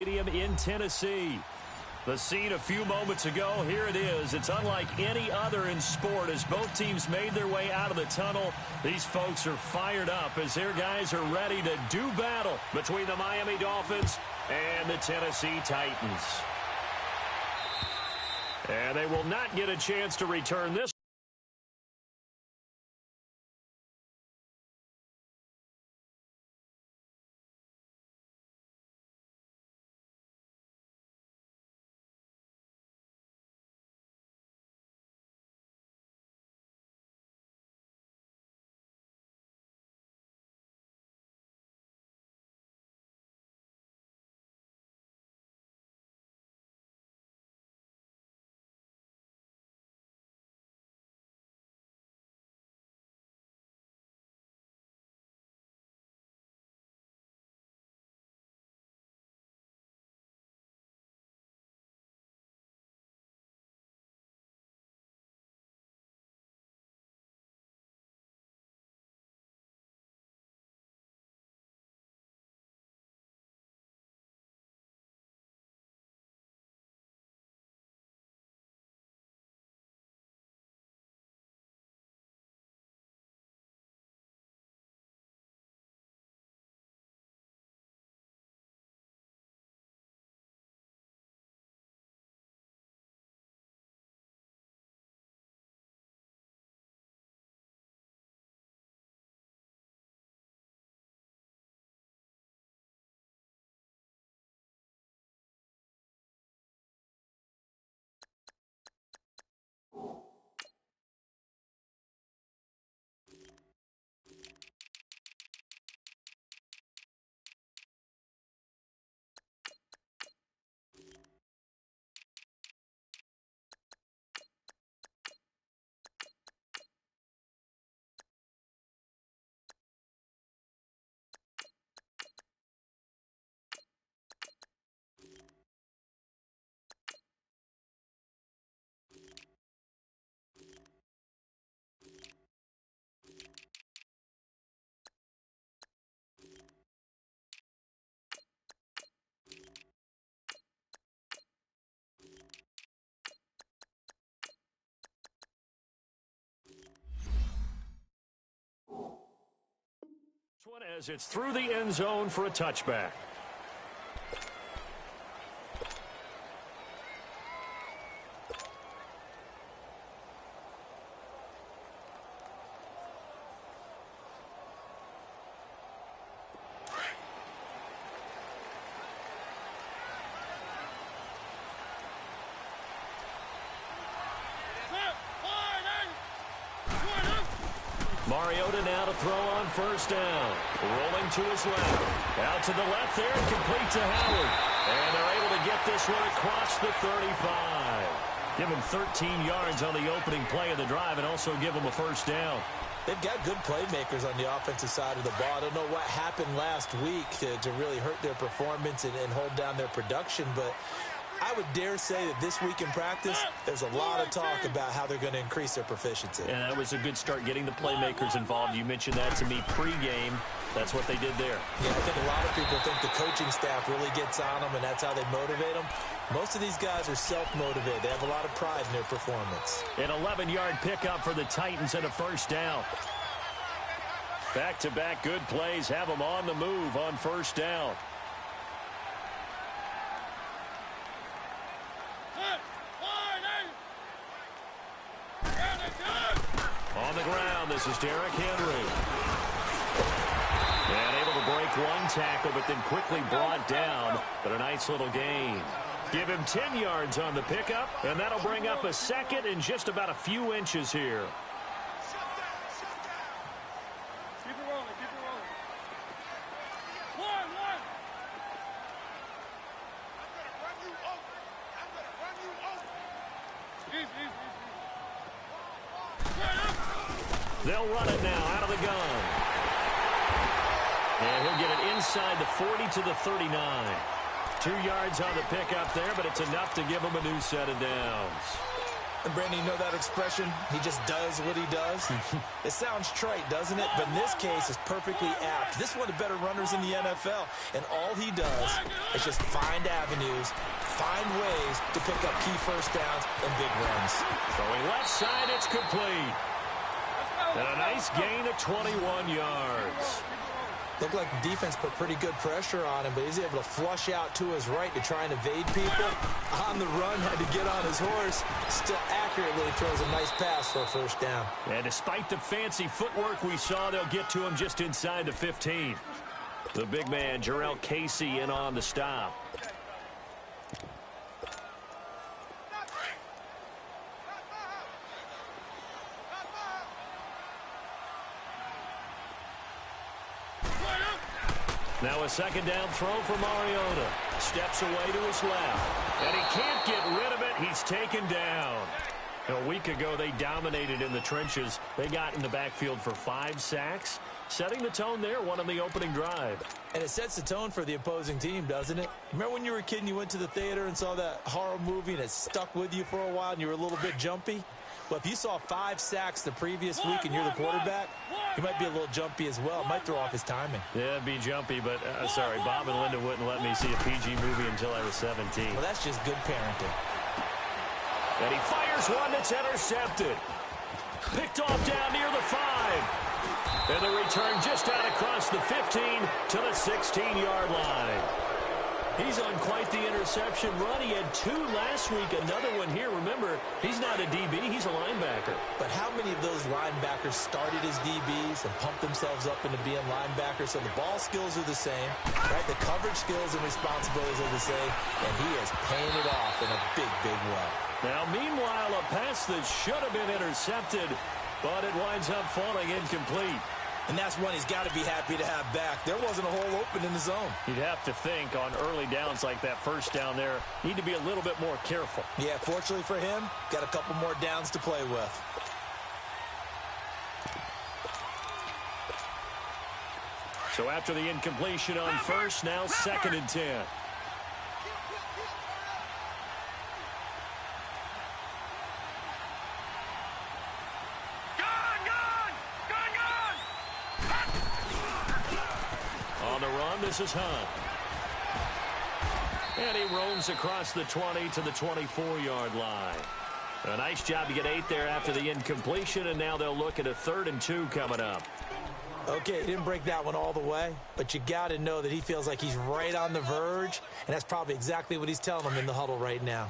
Stadium in Tennessee. The scene a few moments ago, here it is. It's unlike any other in sport as both teams made their way out of the tunnel. These folks are fired up as their guys are ready to do battle between the Miami Dolphins and the Tennessee Titans. And they will not get a chance to return this. One as it's through the end zone for a touchback. Mariota now to throw on first down. Rolling to his left. Out to the left there, complete to Howard. And they're able to get this one across the 35. Give him 13 yards on the opening play of the drive and also give him a first down. They've got good playmakers on the offensive side of the ball. I don't know what happened last week to really hurt their performance and hold down their production, but I would dare say that this week in practice, there's a lot of talk about how they're going to increase their proficiency. And that was a good start getting the playmakers involved. You mentioned that to me pregame. That's what they did there. Yeah, I think a lot of people think the coaching staff really gets on them, and that's how they motivate them. Most of these guys are self-motivated. They have a lot of pride in their performance. An 11-yard pickup for the Titans and a first down. Back-to-back good plays have them on the move on first down. On the ground, this is Derrick Henry. And able to break one tackle, but then quickly brought down. But a nice little gain. Give him 10 yards on the pickup, and that'll bring up a second in just about a few inches here. Keep it rolling, keep it rolling. One. I'm gonna run you over. Easy. They'll run it now out of the gun. And he'll get it inside the 40 to the 39. 2 yards on the pickup there, but it's enough to give him a new set of downs. And Brandon, you know that expression? He just does what he does. It sounds trite, doesn't it? But in this case, it's perfectly apt. This is one of the better runners in the NFL. And all he does is just find avenues, find ways to pick up key first downs and big runs. Throwing left side, it's complete. And a nice gain of 21 yards. Looked like the defense put pretty good pressure on him, but he's able to flush out to his right to try and evade people. On the run, had to get on his horse. Still accurately throws a nice pass for a first down. And despite the fancy footwork we saw, they'll get to him just inside the 15. The big man, Jarrell Casey, in on the stop. Now a second down throw for Mariota. Steps away to his left. And he can't get rid of it. He's taken down. A week ago, they dominated in the trenches. They got in the backfield for 5 sacks. Setting the tone there, one on the opening drive. And it sets the tone for the opposing team, doesn't it? Remember when you were a kid and you went to the theater and saw that horror movie and it stuck with you for a while and you were a little bit jumpy? Well, if you saw 5 sacks the previous week and you're the quarterback, he might be a little jumpy as well. Might throw off his timing. Yeah, it'd be jumpy, but sorry, Bob and Linda wouldn't let me see a PG movie until I was 17. Well, that's just good parenting. And he fires one that's intercepted. Picked off down near the 5. And the return just out across the 15 to the 16-yard line. He's on quite the interception run. He had 2 last week, another one here. Remember, he's not a DB, he's a linebacker. But how many of those linebackers started as DBs and pumped themselves up into being linebackers? So the ball skills are the same, right? The coverage skills and responsibilities are the same, and he is paying it off in a big, big way. Now, meanwhile, a pass that should have been intercepted, but it winds up falling incomplete. And that's one he's got to be happy to have back. There wasn't a hole open in the zone. You'd have to think on early downs like that first down there, need to be a little bit more careful. Yeah, fortunately for him, got a couple more downs to play with. So after the incompletion on first, now 2nd and 10. This is Hunt. And he roams across the 20 to the 24-yard line. A nice job to get 8 there after the incompletion, and now they'll look at a 3rd and 2 coming up. Okay, he didn't break that one all the way, but you got to know that he feels like he's right on the verge, and that's probably exactly what he's telling them in the huddle right now.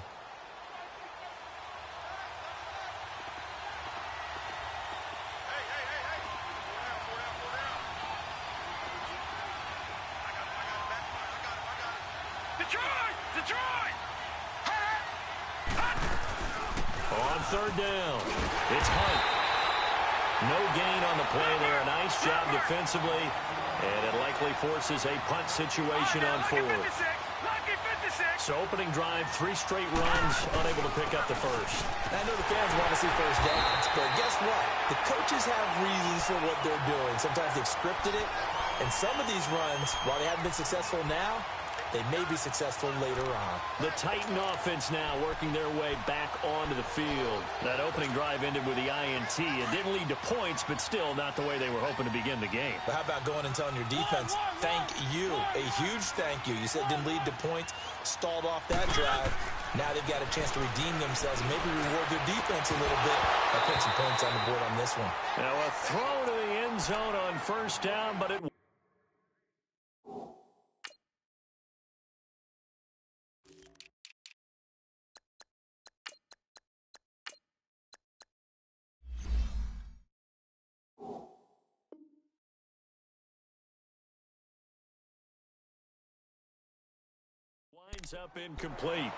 On 3rd down, it's Hunt. No gain on the play there. A nice job defensively, and it likely forces a punt situation on 4th. So opening drive, 3 straight runs, unable to pick up the first. I know the fans want to see first downs, but guess what? The coaches have reasons for what they're doing. Sometimes they've scripted it, and some of these runs, while they haven't been successful now, they may be successful later on. The Titan offense now working their way back onto the field. That opening drive ended with the INT. It didn't lead to points, but still not the way they were hoping to begin the game. But how about going and telling your defense, thank you, a huge thank you. You said it didn't lead to points, stalled off that drive. Now they've got a chance to redeem themselves and maybe reward their defense a little bit by putting some points on the board on this one. Now a throw to the end zone on first down, but it winds up incomplete.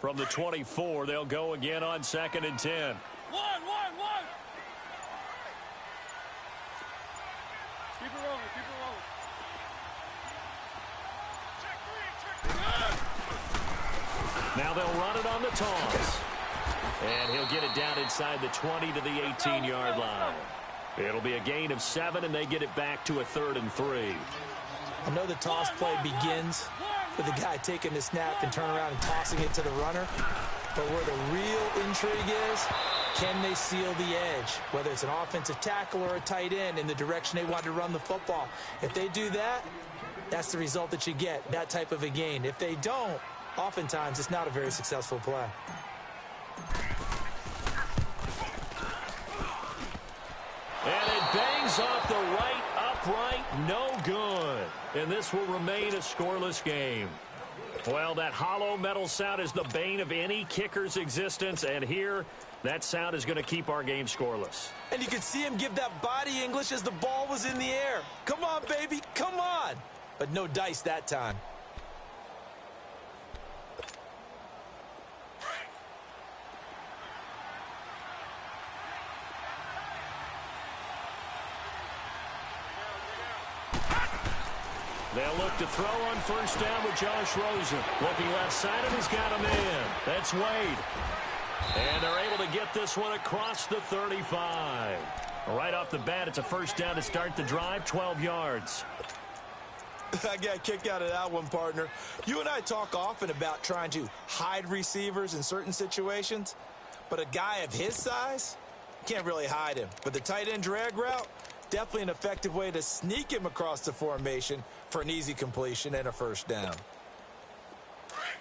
From the 24, they'll go again on 2nd and 10. One. Keep it rolling. Now they'll run it on the toss. And he'll get it down inside the 20 to the 18-yard line. It'll be a gain of 7, and they get it back to a 3rd and 3. I know the toss play begins with the guy taking the snap and turn around and tossing it to the runner. But where the real intrigue is, can they seal the edge? Whether it's an offensive tackle or a tight end in the direction they want to run the football. If they do that, that's the result that you get, that type of a gain. If they don't, oftentimes it's not a very successful play. And it bangs off the right upright, no good. And this will remain a scoreless game. Well, that hollow metal sound is the bane of any kicker's existence, and here, that sound is going to keep our game scoreless. And you could see him give that body English as the ball was in the air. Come on, baby, come on. But no dice that time. They'll look to throw on first down with Josh Rosen. Looking left side, and he's got him in. That's Wade. And they're able to get this one across the 35. Right off the bat, it's a first down to start the drive, 12 yards. I got a kick out of that one, partner. You and I talk often about trying to hide receivers in certain situations, but a guy of his size, can't really hide him. But the tight end drag route, definitely an effective way to sneak him across the formation for an easy completion and a first down.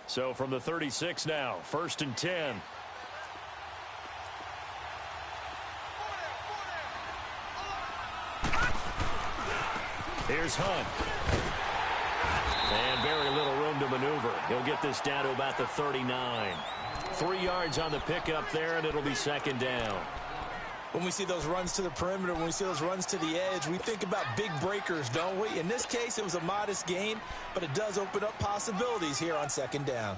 So from the 36 now, 1st and 10. Here's Hunt. And very little room to maneuver. He'll get this down to about the 39. 3 yards on the pickup there, and it'll be 2nd down. When we see those runs to the perimeter, when we see those runs to the edge, we think about big breakers, don't we? In this case, it was a modest gain, but it does open up possibilities here on 2nd down.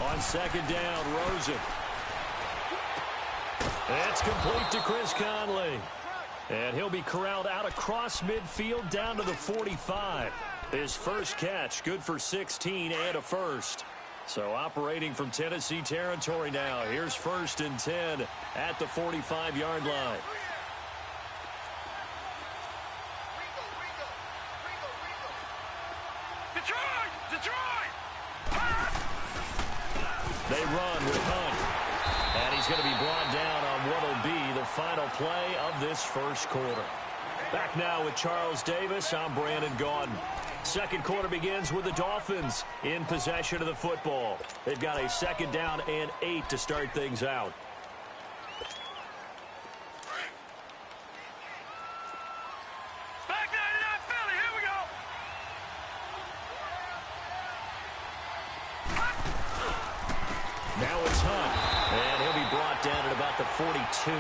On 2nd down, Rosen. It's complete to Chris Conley. And he'll be corralled out across midfield down to the 45. His first catch, good for 16 and a first. So operating from Tennessee territory now. Here's 1st and 10 at the 45-yard line. They run with Hunt. And he's going to be brought down on what will be the final play of this first quarter. Back now with Charles Davis. I'm Brandon Gaudin. Second quarter begins with the Dolphins in possession of the football. They've got a 2nd down and 8 to start things out. Now it's Hunt, and he'll be brought down at about the 42.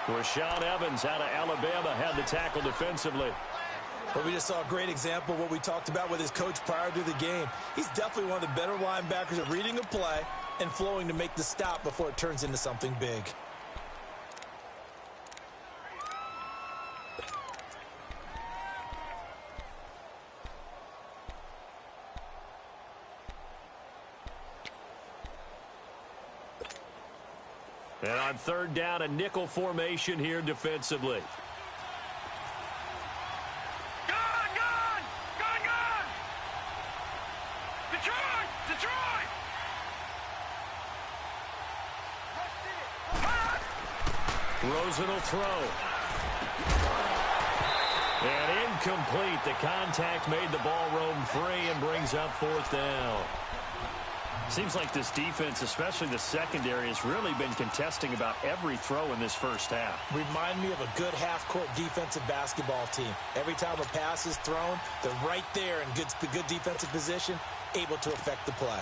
Rashaan Evans out of Alabama had the tackle defensively. But we just saw a great example of what we talked about with his coach prior to the game. He's definitely one of the better linebackers at reading a play and flowing to make the stop before it turns into something big. And on 3rd down, a nickel formation here defensively. Rosen will throw. And incomplete. The contact made the ball roam free and brings up 4th down. Seems like this defense, especially the secondary, has really been contesting about every throw in this first half. Remind me of a good half-court defensive basketball team. Every time a pass is thrown, they're right there in good defensive position, able to affect the play.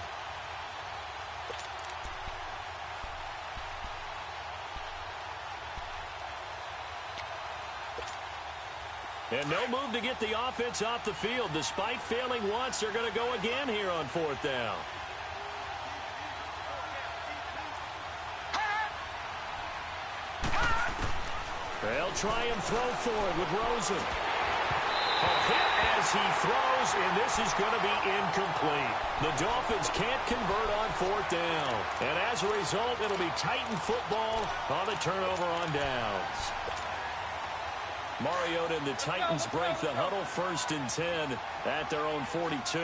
And no move to get the offense off the field. Despite failing once, they're going to go again here on 4th down. They'll try and throw for it with Rosen. A hit as he throws, and this is going to be incomplete. The Dolphins can't convert on 4th down. And as a result, it'll be Titan football on the turnover on downs. Mariota and the Titans break the huddle, 1st and 10 at their own 42.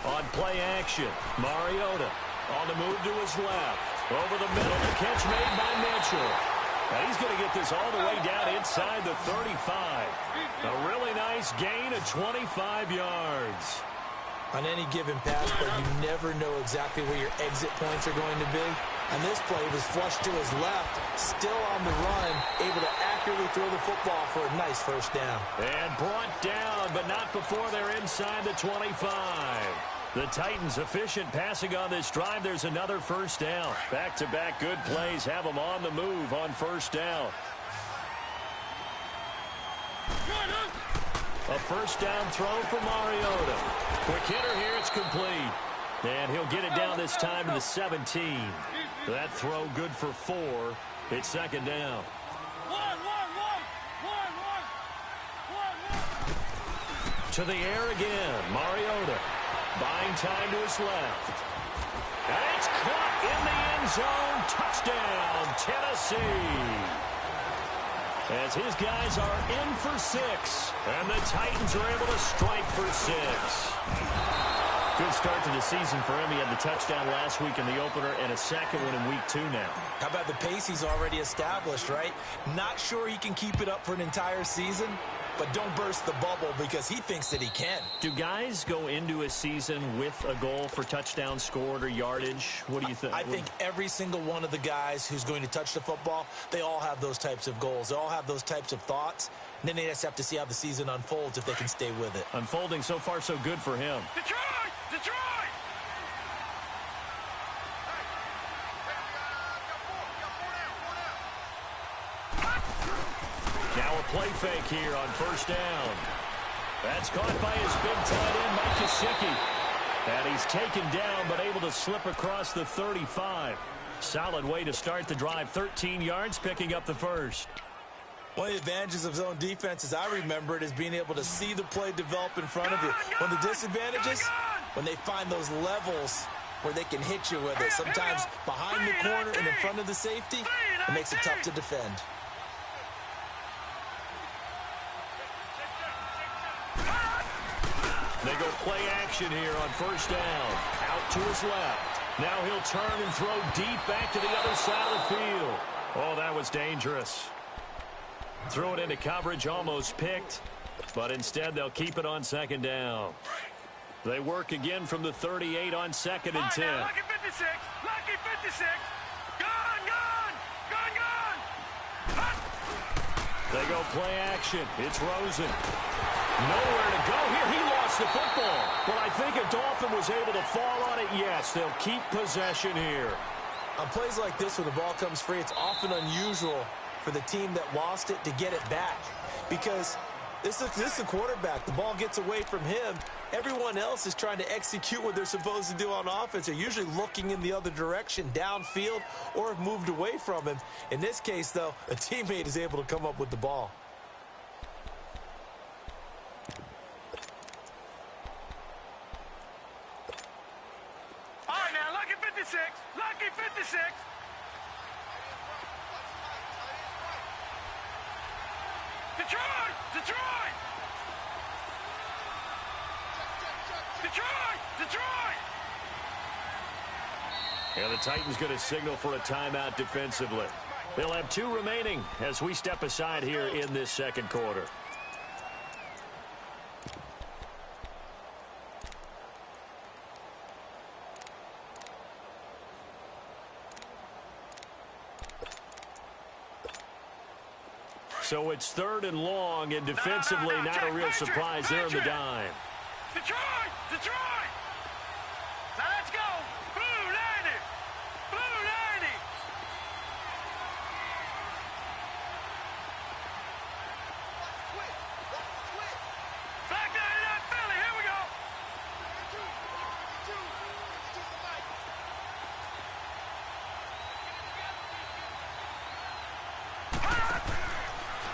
On play action, Mariota on the move to his left. Over the middle, the catch made by Mitchell. And he's going to get this all the way down inside the 35. A really nice gain of 25 yards. On any given pass play, you never know exactly where your exit points are going to be. And this play was flushed to his left, still on the run, able to accurately throw the football for a nice 1st down. And brought down, but not before they're inside the 25. The Titans efficient passing on this drive. There's another 1st down. Back-to-back good plays have them on the move on 1st down. A 1st down throw for Mariota. Quick hitter here, it's complete. And he'll get it down this time to the 17. That throw good for 4. It's 2nd down. To the air again, Mariota. Buying time to his left. And it's caught in the end zone. Touchdown, Tennessee. As his guys are in for 6. And the Titans are able to strike for 6. Good start to the season for him. He had the touchdown last week in the opener and a second one in week 2 now. How about the pace he's already established, right? Not sure he can keep it up for an entire season, but don't burst the bubble because he thinks that he can. Do guys go into a season with a goal for touchdowns scored or yardage? What do you think? I think every single one of the guys who's going to touch the football, they all have those types of goals. They all have those types of thoughts. And then they just have to see how the season unfolds if they can stay with it. Unfolding so far so good for him. Detroit! Detroit! Now a play fake here on 1st down. That's caught by his big tight end, Mike Gesicki. And he's taken down but able to slip across the 35. Solid way to start the drive. 13 yards, picking up the 1st. One of the advantages of zone defense, as I remember it, is being able to see the play develop in front of you. One of the disadvantages, when they find those levels where they can hit you with it. Sometimes behind the corner and in front of the safety, it makes it tough to defend. They go play action here on 1st down. Out to his left. Now he'll turn and throw deep back to the other side of the field. Oh, that was dangerous. Threw it into coverage, almost picked. But instead, they'll keep it on 2nd down. They work again from the 38 on 2nd and 10. Lucky 56! Lucky 56! Gone! Gone! Gone! Gone! They go play action. It's Rosen. Nowhere to go here. He lost the football. But I think if Dolphin was able to fall on it, yes, they'll keep possession here. On plays like this where the ball comes free, it's often unusual for the team that lost it to get it back. Because this is the quarterback. The ball gets away from him. Everyone else is trying to execute what they're supposed to do on offense. They're usually looking in the other direction, downfield, or have moved away from him. In this case, though, a teammate is able to come up with the ball. All right, now, lucky 56! Lucky 56! Detroit! Detroit! Detroit! Detroit! And the Titans going to signal for a timeout defensively. They'll have 2 remaining as we step aside here in this 2nd quarter. So it's 3rd and long, and defensively not a real surprise there in the dime. Detroit! Detroit! Now let's go! Blue 90! Blue 90! Black 99 Philly, here we go!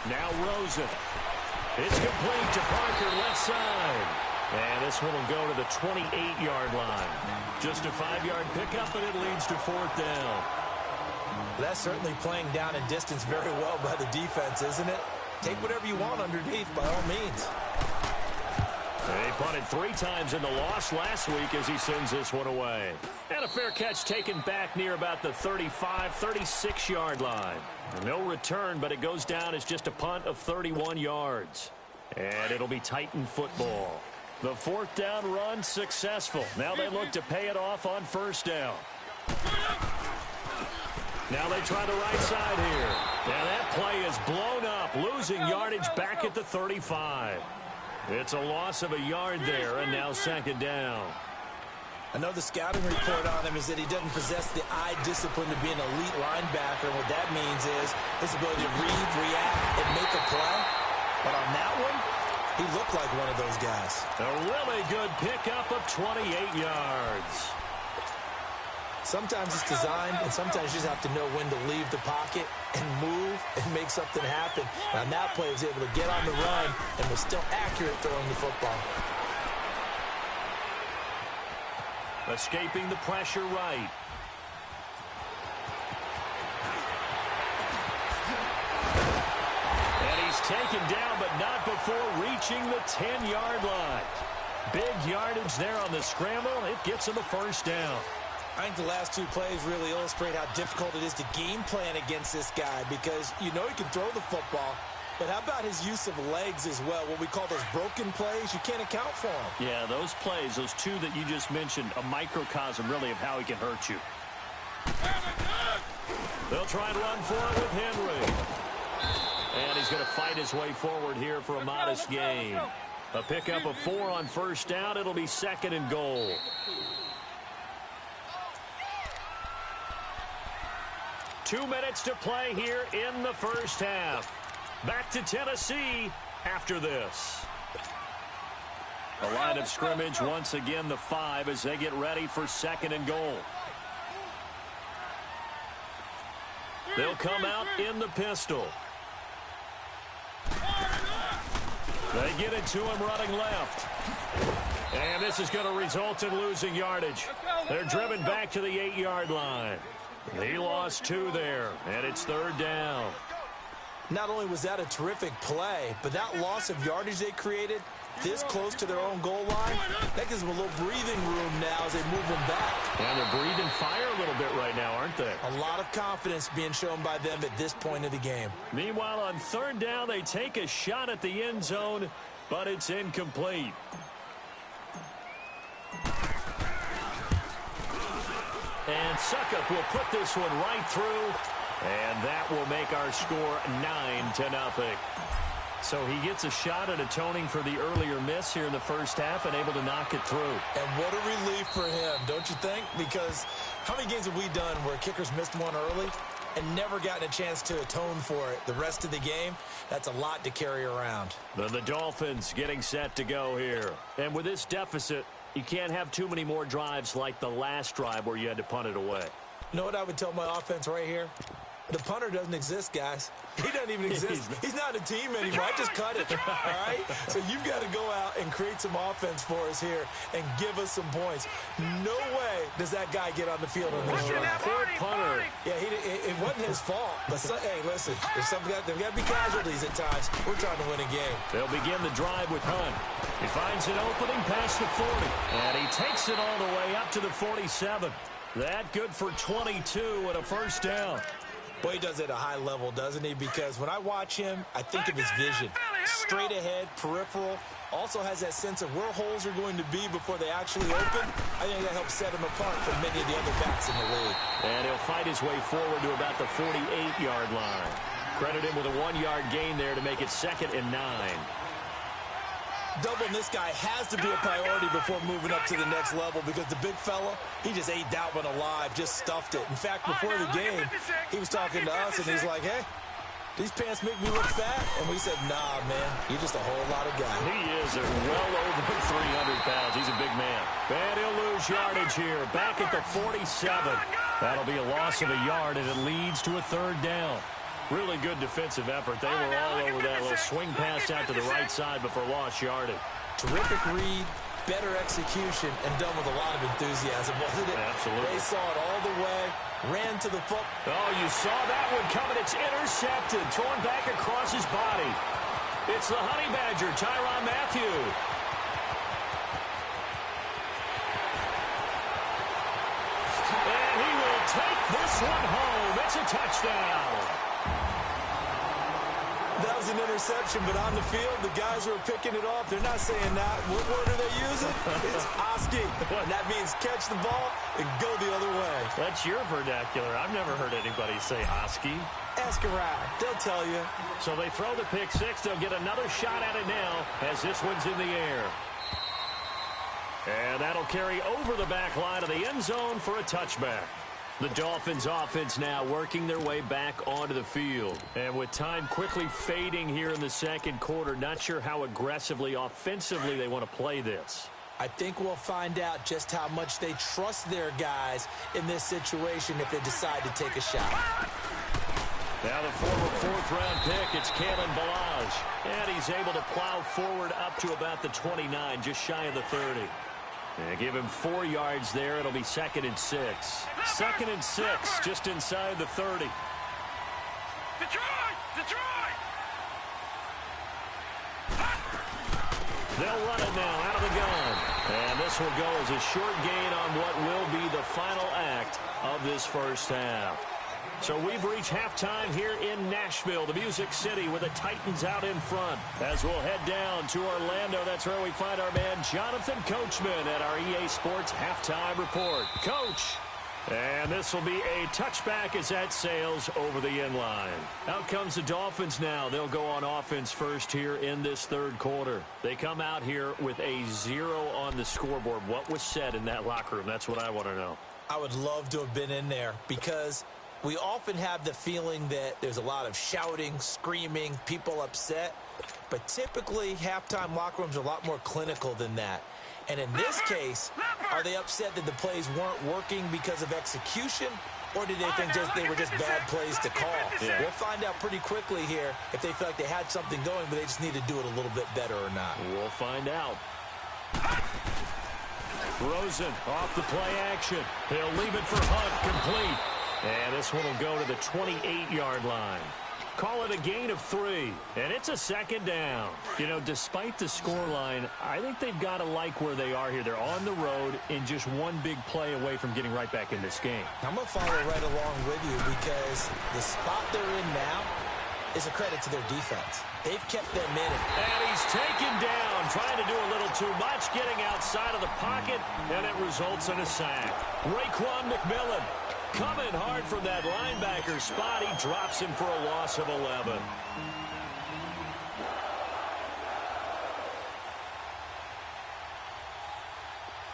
Now Rosen. It's complete to Parker, left side. And this one will go to the 28-yard line. Just a 5-yard pickup, and it leads to 4th down. That's certainly playing down in distance very well by the defense, isn't it? Take whatever you want underneath, by all means. They punted 3 times in the loss last week as he sends this one away. And a fair catch taken back near about the 35, 36-yard line. No return, but it goes down as just a punt of 31 yards. And it'll be Titan football. The 4th down run successful. Now they look to pay it off on 1st down. Now they try the right side here. Now that play is blown up, losing yardage back at the 35. It's a loss of a yard there, and now 2nd down. I know the scouting report on him is that he doesn't possess the eye discipline to be an elite linebacker. And what that means is his ability to read, react, and make a play. But on that one, he looked like one of those guys. A really good pickup of 28 yards. Sometimes it's designed, and sometimes you just have to know when to leave the pocket and move and make something happen. And on that play, he was able to get on the run and was still accurate throwing the football. Escaping the pressure right. And he's taken down, but not before reaching the 10-yard line. Big yardage there on the scramble. It gets him the 1st down. I think the last 2 plays really illustrate how difficult it is to game plan against this guy because you know he can throw the football, but how about his use of legs as well? What we call those broken plays, you can't account for them. Yeah, those plays, those 2 that you just mentioned, a microcosm really of how he can hurt you. They'll try and run for it with Henry. And he's going to fight his way forward here for a modest gain. A pickup of 4 on 1st down. It'll be 2nd and goal. Two minutes to play here in the 1st half. Back to Tennessee after this. A line of scrimmage once again the 5 as they get ready for 2nd and goal. They'll come out in the pistol. They get it to him running left. And this is going to result in losing yardage. They're driven back to the 8-yard line. He lost 2 there, and it's 3rd down. Not only was that a terrific play, but that loss of yardage they created this close to their own goal line, that gives them a little breathing room now as they move them back. And they're breathing fire a little bit right now, aren't they? A lot of confidence being shown by them at this point of the game. Meanwhile, on 3rd down, they take a shot at the end zone, but it's incomplete. And Suckup will put this one right through, and that will make our score 9-0. So he gets a shot at atoning for the earlier miss here in the 1st half and able to knock it through. And what a relief for him, don't you think? Because how many games have we done where kickers missed one early and never gotten a chance to atone for it the rest of the game? That's a lot to carry around. Then the Dolphins getting set to go here. And with this deficit, you can't have too many more drives like the last drive where you had to punt it away. You know what I would tell my offense right here? The punter doesn't exist, guys. He doesn't even exist. He's not a team anymore. I just cut it, all right? So you've got to go out and create some offense for us here and give us some points. No way does that guy get on the field on this run. Poor punter. Yeah, it wasn't his fault. But, hey, listen, there's got to be casualties at times. We're trying to win a game. They'll begin the drive with Hunt. He finds an opening past the 40. And he takes it all the way up to the 47. That good for 22 and a 1st down. Boy, he does it at a high level, doesn't he? Because when I watch him, I think of his vision. Straight ahead, peripheral. Also has that sense of where holes are going to be before they actually open. I think that helps set him apart from many of the other backs in the league. And he'll fight his way forward to about the 48-yard line. Credit him with a 1-yard gain there to make it 2nd and 9. Doubling this guy has to be a priority before moving up to the next level because the big fella, he just ate that one alive, just stuffed it. In fact, before the game, he was talking to us, and he's like, hey, these pants make me look fat. And we said, nah, man, you're just a whole lot of guy. He is well over 300 pounds. He's a big man. And he'll lose yardage here. Back at the 47. That'll be a loss of a yard, and it leads to a 3rd down. Really good defensive effort. They were all over that little swing pass out to the right side before lost yardage. Terrific read, better execution, and done with a lot of enthusiasm, wasn't it? Absolutely. They saw it all the way, ran to the foot. Oh, you saw that one coming. It's intercepted, thrown back across his body. It's the Honey Badger, Tyrann Mathieu. And he will take this one home. It's a touchdown. That was an interception, but on the field, the guys who are picking it off, they're not saying that. What word are they using? It's Oski. And that means catch the ball and go the other way. That's your vernacular. I've never heard anybody say Oski. Ask around. They'll tell you. So they throw the pick six. They'll get another shot at it now as this one's in the air. And that'll carry over the back line of the end zone for a touchback. The Dolphins offense now working their way back onto the field. And with time quickly fading here in the 2nd quarter, not sure how aggressively, offensively they want to play this. I think we'll find out just how much they trust their guys in this situation if they decide to take a shot. Now the former 4th-round pick, it's Kalen Ballage. And he's able to plow forward up to about the 29, just shy of the 30. And give him 4 yards there. It'll be 2nd and 6. 2nd and 6, just inside the 30. Detroit! They'll run it now out of the gun. And this will go as a short gain on what will be the final act of this first half. So we've reached halftime here in Nashville, the Music City, with the Titans out in front. As we'll head down to Orlando, that's where we find our man Jonathan Coachman at our EA Sports Halftime Report. Coach, and this will be a touchback as that sails over the end line. Out comes the Dolphins now. They'll go on offense first here in this 3rd quarter. They come out here with a 0 on the scoreboard. What was said in that locker room? That's what I want to know. I would love to have been in there because we often have the feeling that there's a lot of shouting, screaming, people upset. But typically, halftime locker rooms are a lot more clinical than that. And in this case, are they upset that the plays weren't working because of execution? Or did they think they were just bad plays to call? Yeah. We'll find out pretty quickly here if they feel like they had something going, but they just need to do it a little bit better or not. We'll find out. Rosen off the play action. He'll leave it for Hunt, complete. And this one will go to the 28-yard line. Call it a gain of 3, and it's a 2nd down. You know, despite the scoreline, I think they've got to like where they are here. They're on the road and just one big play away from getting right back in this game. I'm going to follow right along with you because the spot they're in now is a credit to their defense. They've kept them in it. And he's taken down, trying to do a little too much, getting outside of the pocket, and it results in a sack. Raekwon McMillan coming hard from that linebacker spot. He drops him for a loss of 11.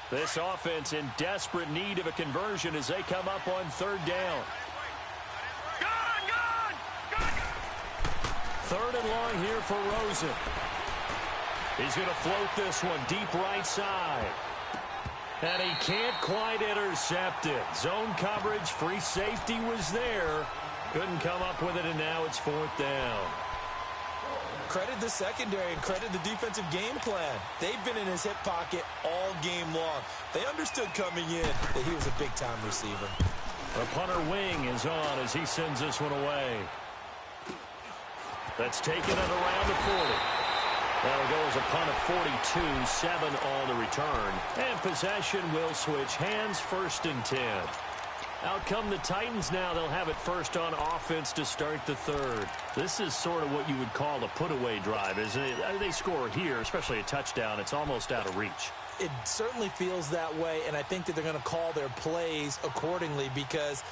This offense in desperate need of a conversion as they come up on 3rd down. 3rd and long here for Rosen. He's going to float this one deep right side. And he can't quite intercept it. Zone coverage, free safety was there. Couldn't come up with it, and now it's 4th down. Credit the secondary and credit the defensive game plan. They've been in his hip pocket all game long. They understood coming in that he was a big-time receiver. The punter wing is on as he sends this one away. That's taken at around the 40. That'll go as a punt of 42, 7 on the return. And possession will switch hands, 1st and 10. Out come the Titans now. They'll have it first on offense to start the 3rd. This is sort of what you would call a put-away drive, isn't it? They score here, especially a touchdown. It's almost out of reach. It certainly feels that way, and I think that they're going to call their plays accordingly because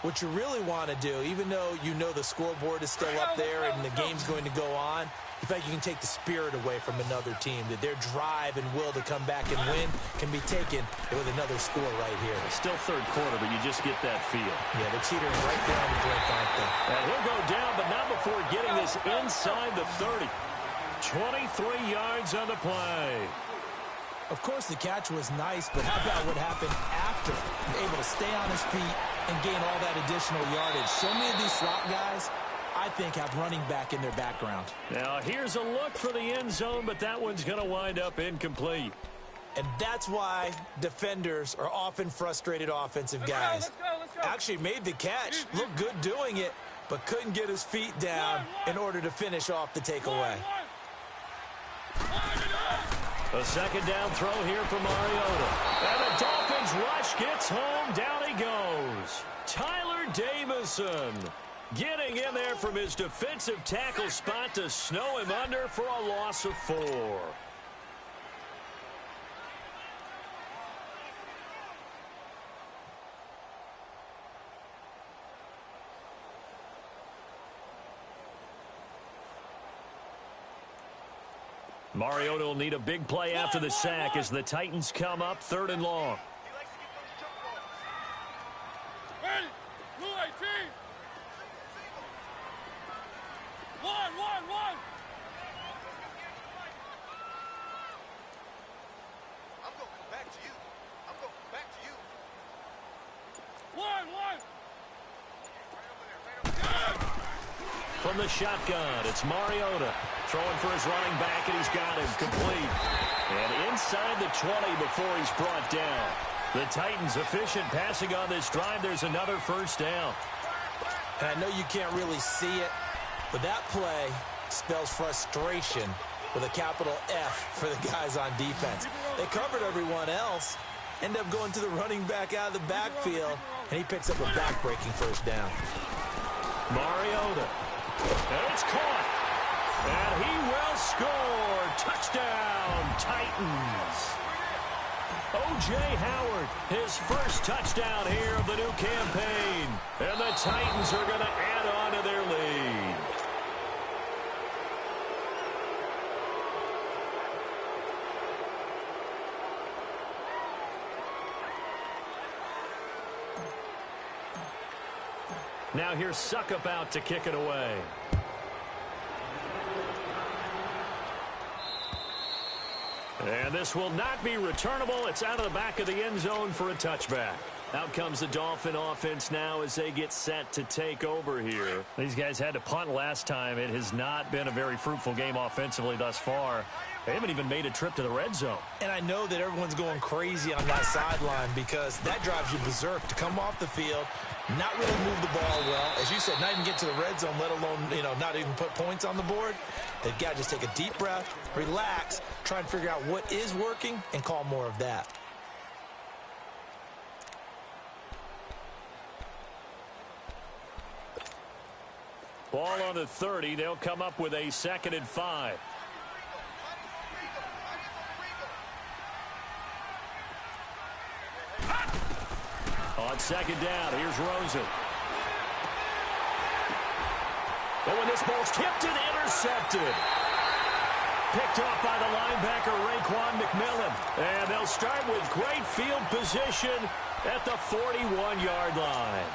what you really want to do, even though you know the scoreboard is still up there and the game's going to go on, in fact, you can take the spirit away from another team, that their drive and will to come back and win can be taken with another score right here. Still third quarter, but you just get that feel. Yeah, they're teetering right down the brink, aren't they? And he'll go down, but not before getting this inside the 30. 23 yards on the play. Of course, the catch was nice, but how about what happened after? Able to stay on his feet and gain all that additional yardage. So many of these slot guys, I think, have running back in their background. Now, here's a look for the end zone, but that one's going to wind up incomplete. And that's why defenders are often frustrated offensive guys. Let's go. Actually made the catch, looked good doing it, but couldn't get his feet down in order to finish off the takeaway. A second down throw here for Mariota. And the Dolphins rush gets home. Down he goes. Tyler Davison getting in there from his defensive tackle spot to snow him under for a loss of 4. Mariota will need a big play after the sack as the Titans come up 3rd and long. Ready? 2-18. 1. I'm going to come back to you. 1. From the shotgun, it's Mariota throwing for his running back, and he's got him complete. And inside the 20 before he's brought down. The Titans efficient passing on this drive. There's another first down. And I know you can't really see it, but that play spells frustration with a capital F for the guys on defense. They covered everyone else, end up going to the running back out of the backfield, and he picks up a back-breaking first down. Mariota. And it's caught. And he will score. Touchdown, Titans. O.J. Howard, his first touchdown here of the new campaign. And the Titans are going to add on to their lead. Now here's Suckup out to kick it away. And this will not be returnable. It's out of the back of the end zone for a touchback. Out comes the Dolphin offense now as they get set to take over here. These guys had to punt last time. It has not been a very fruitful game offensively thus far. They haven't even made a trip to the red zone. And I know that everyone's going crazy on that sideline because that drives you berserk to come off the field, not really move the ball well. As you said, not even get to the red zone, let alone, not even put points on the board. They've got to just take a deep breath, relax, try and figure out what is working, and call more of that. Ball on the 30. They'll come up with a 2nd and 5. On 2nd down, here's Rosen. Oh, and this ball's tipped and intercepted. Picked off by the linebacker, Raekwon McMillan. And they'll start with great field position at the 41-yard line.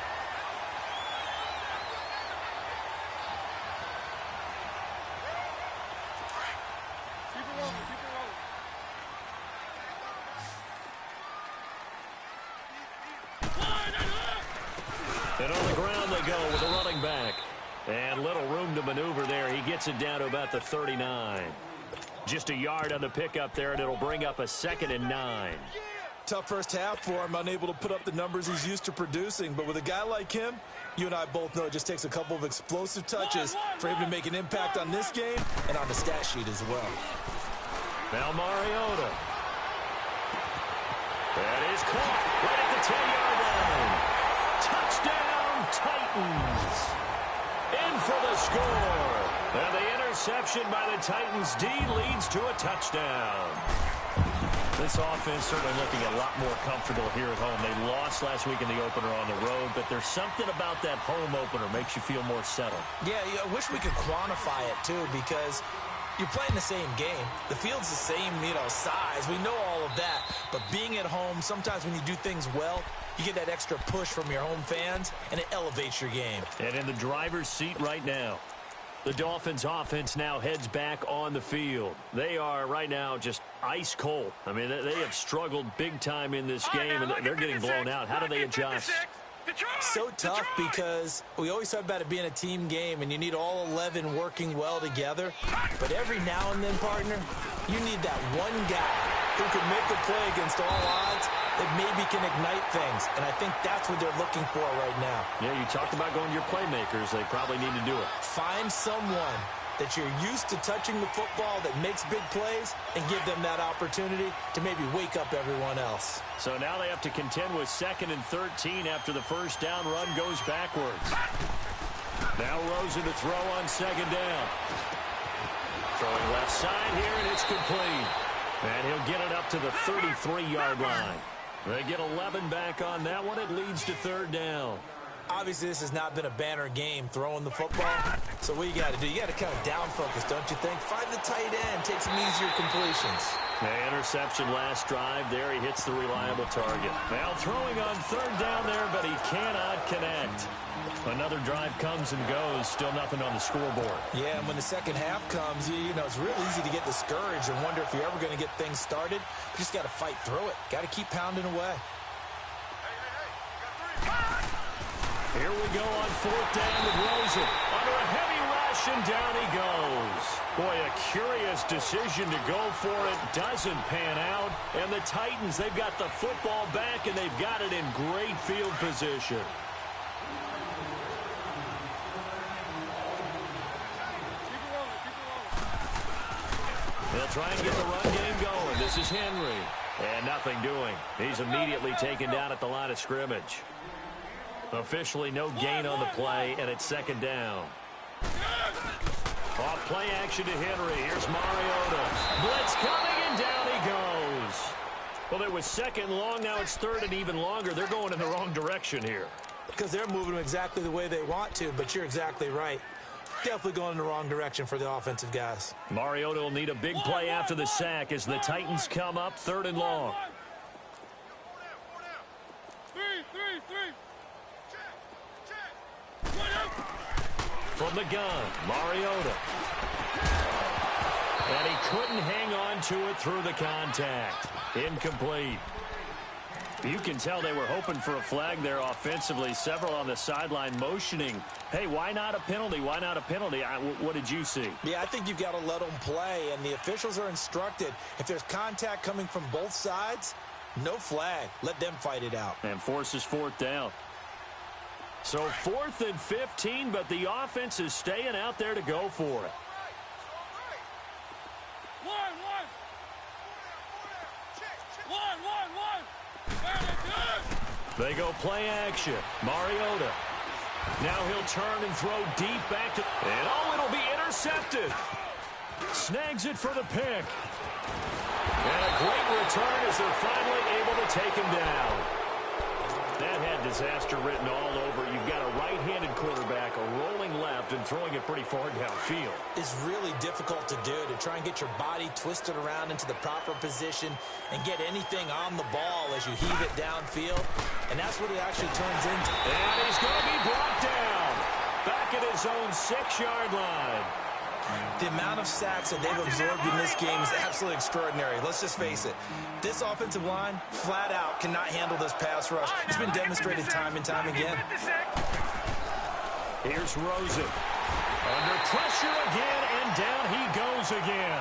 Keep it rolling. And on the ground they go with a running back. And little room to maneuver there. He gets it down to about the 39. Just a yard on the pickup there, and it'll bring up a 2nd and 9. Tough first half for him, unable to put up the numbers he's used to producing. But with a guy like him, you and I both know it just takes a couple of explosive touches for him to make an impact on this game and on the stat sheet as well. Now Mariota. That is caught right at the 10-yard line. Touchdown, Titans. In for the score. And the interception by the Titans D leads to a touchdown. This offense certainly looking a lot more comfortable here at home. They lost last week in the opener on the road, but there's something about that home opener makes you feel more settled. Yeah, I wish we could quantify it, too, because you're playing the same game. The field's the same, size. We know all of that. But being at home, sometimes when you do things well, you get that extra push from your home fans, and it elevates your game. And in the driver's seat right now, the Dolphins offense now heads back on the field. They are right now just ice cold. I mean, they have struggled big time in this game, and they're getting blown out. How do they adjust? So tough because we always talk about it being a team game, and you need all 11 working well together. But every now and then, partner, you need that one guy who can make a play against all odds that maybe can ignite things. And I think that's what they're looking for right now. Yeah, you talked about going to your playmakers. They probably need to do it. Find someone that you're used to touching the football that makes big plays and give them that opportunity to maybe wake up everyone else. So now they have to contend with 2nd and 13 after the first down run goes backwards. Now Rosen to throw on 2nd down. Throwing left side here, and it's complete. And he'll get it up to the 33-yard line. They get 11 back on that one. It leads to 3rd down. Obviously, this has not been a banner game throwing the football. So what you got to do, you got to kind of down focus, don't you think? Find the tight end, take some easier completions. The interception last drive there. He hits the reliable target. Now throwing on 3rd down there, but he cannot connect. Another drive comes and goes. Still nothing on the scoreboard. Yeah, and when the second half comes, it's real easy to get discouraged and wonder if you're ever going to get things started. You just got to fight through it. Got to keep pounding away. Here we go on 4th down with Rosen. Under a heavy rush, and down he goes. Boy, a curious decision to go for it. Doesn't pan out. And the Titans, they've got the football back, and they've got it in great field position. They'll try and get the run game going. This is Henry. And nothing doing. He's immediately taken down at the line of scrimmage. Officially no gain on the play, and it's 2nd down. Off play action to Henry. Here's Mariota. Blitz coming, and down he goes. Well, it was 2nd long. Now it's 3rd and even longer. They're going in the wrong direction here. Because they're moving them exactly the way they want to, but you're exactly right. Definitely going in the wrong direction for the offensive guys. Mariota will need a big play after the sack as the Titans come up 3rd and long. From the gun, Mariota. And he couldn't hang on to it through the contact. Incomplete. You can tell they were hoping for a flag there offensively. Several on the sideline motioning. Hey, why not a penalty? Why not a penalty? What did you see? Yeah, I think you've got to let them play, and the officials are instructed. If there's contact coming from both sides, no flag. Let them fight it out. And forces 4th down. So 4th and 15, but the offense is staying out there to go for it. They go play action. Mariota. Now he'll turn and throw deep back to... And it'll be intercepted. Snags it for the pick. And a great return as they're finally able to take him down. That had disaster written all over. You've got a right-handed quarterback, a rolling left, and throwing it pretty far downfield. It's really difficult to do, to try and get your body twisted around into the proper position and get anything on the ball as you heave it downfield. And that's what it actually turns into. And he's going to be brought down. Back at his own 6-yard line. The amount of sacks that they've absorbed in this game is absolutely extraordinary. Let's just face it. This offensive line, flat out, cannot handle this pass rush. It's been demonstrated time and time again. Here's Rosen. Under pressure again, and down he goes again.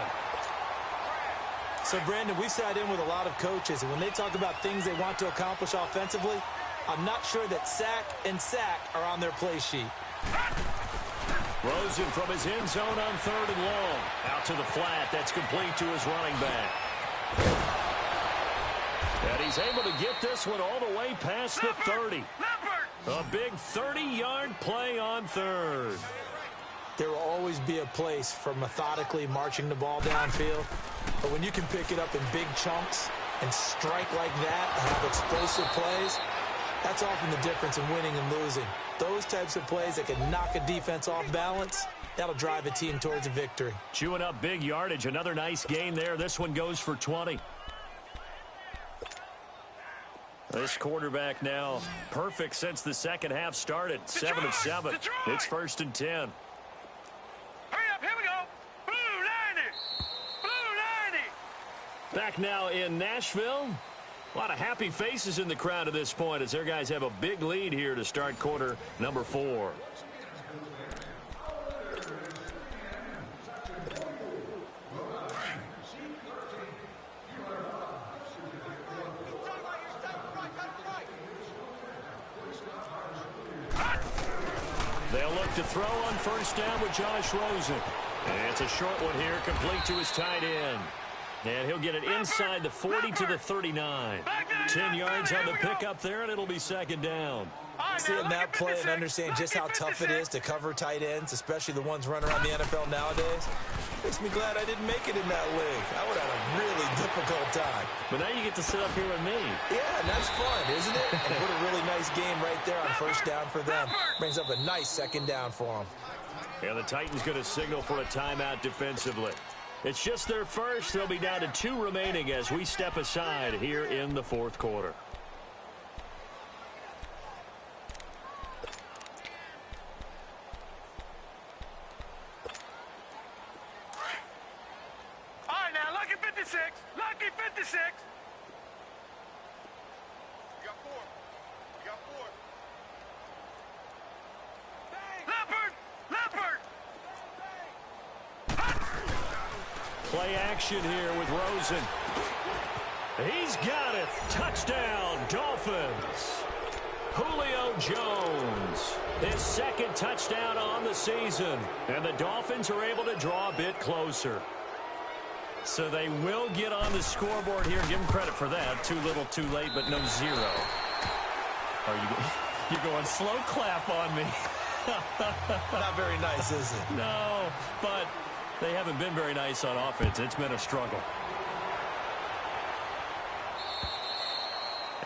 So, Brandon, we sat in with a lot of coaches, and when they talk about things they want to accomplish offensively, I'm not sure that sack and sack are on their play sheet. Rosen from his end zone on 3rd and long. Out to the flat. That's complete to his running back. And he's able to get this one all the way past the 30. A big 30-yard play on 3rd. There will always be a place for methodically marching the ball downfield. But when you can pick it up in big chunks and strike like that, have explosive plays, that's often the difference in winning and losing. Those types of plays that can knock a defense off balance, that'll drive a team towards a victory. Chewing up big yardage. Another nice gain there. This one goes for 20. This quarterback now perfect since the second half started. 7 of 7. It's 1st and 10. Hurry up, here we go. Blue 90. Blue 90. Back now in Nashville. A lot of happy faces in the crowd at this point as their guys have a big lead here to start quarter number 4. They'll look to throw on 1st down with Josh Rosen. And it's a short one here, complete to his tight end. And he'll get it inside the 40 to the 39. 10 yards on the pickup there, and it'll be 2nd down. Seeing that play and understand just how tough it is to cover tight ends, especially the ones running around the NFL nowadays, makes me glad I didn't make it in that league. I would have a really difficult time. But now you get to sit up here with me. Yeah, and that's fun, isn't it? And put a really nice game right there on 1st down for them. Brings up a nice 2nd down for them. And the Titans going to signal for a timeout defensively. It's just their first. They'll be down to 2 remaining as we step aside here in the 4th quarter. All right, now, lucky 56. Lucky 56. We got 4. We got 4. Leopard. Leopard. Play action here with Rosen. He's got it. Touchdown, Dolphins. Julio Jones, his 2nd touchdown on the season. And the Dolphins are able to draw a bit closer. So they will get on the scoreboard here. Give them credit for that. Too little, too late, but no 0. You're going slow clap on me. Not very nice, is it? No, but they haven't been very nice on offense. It's been a struggle.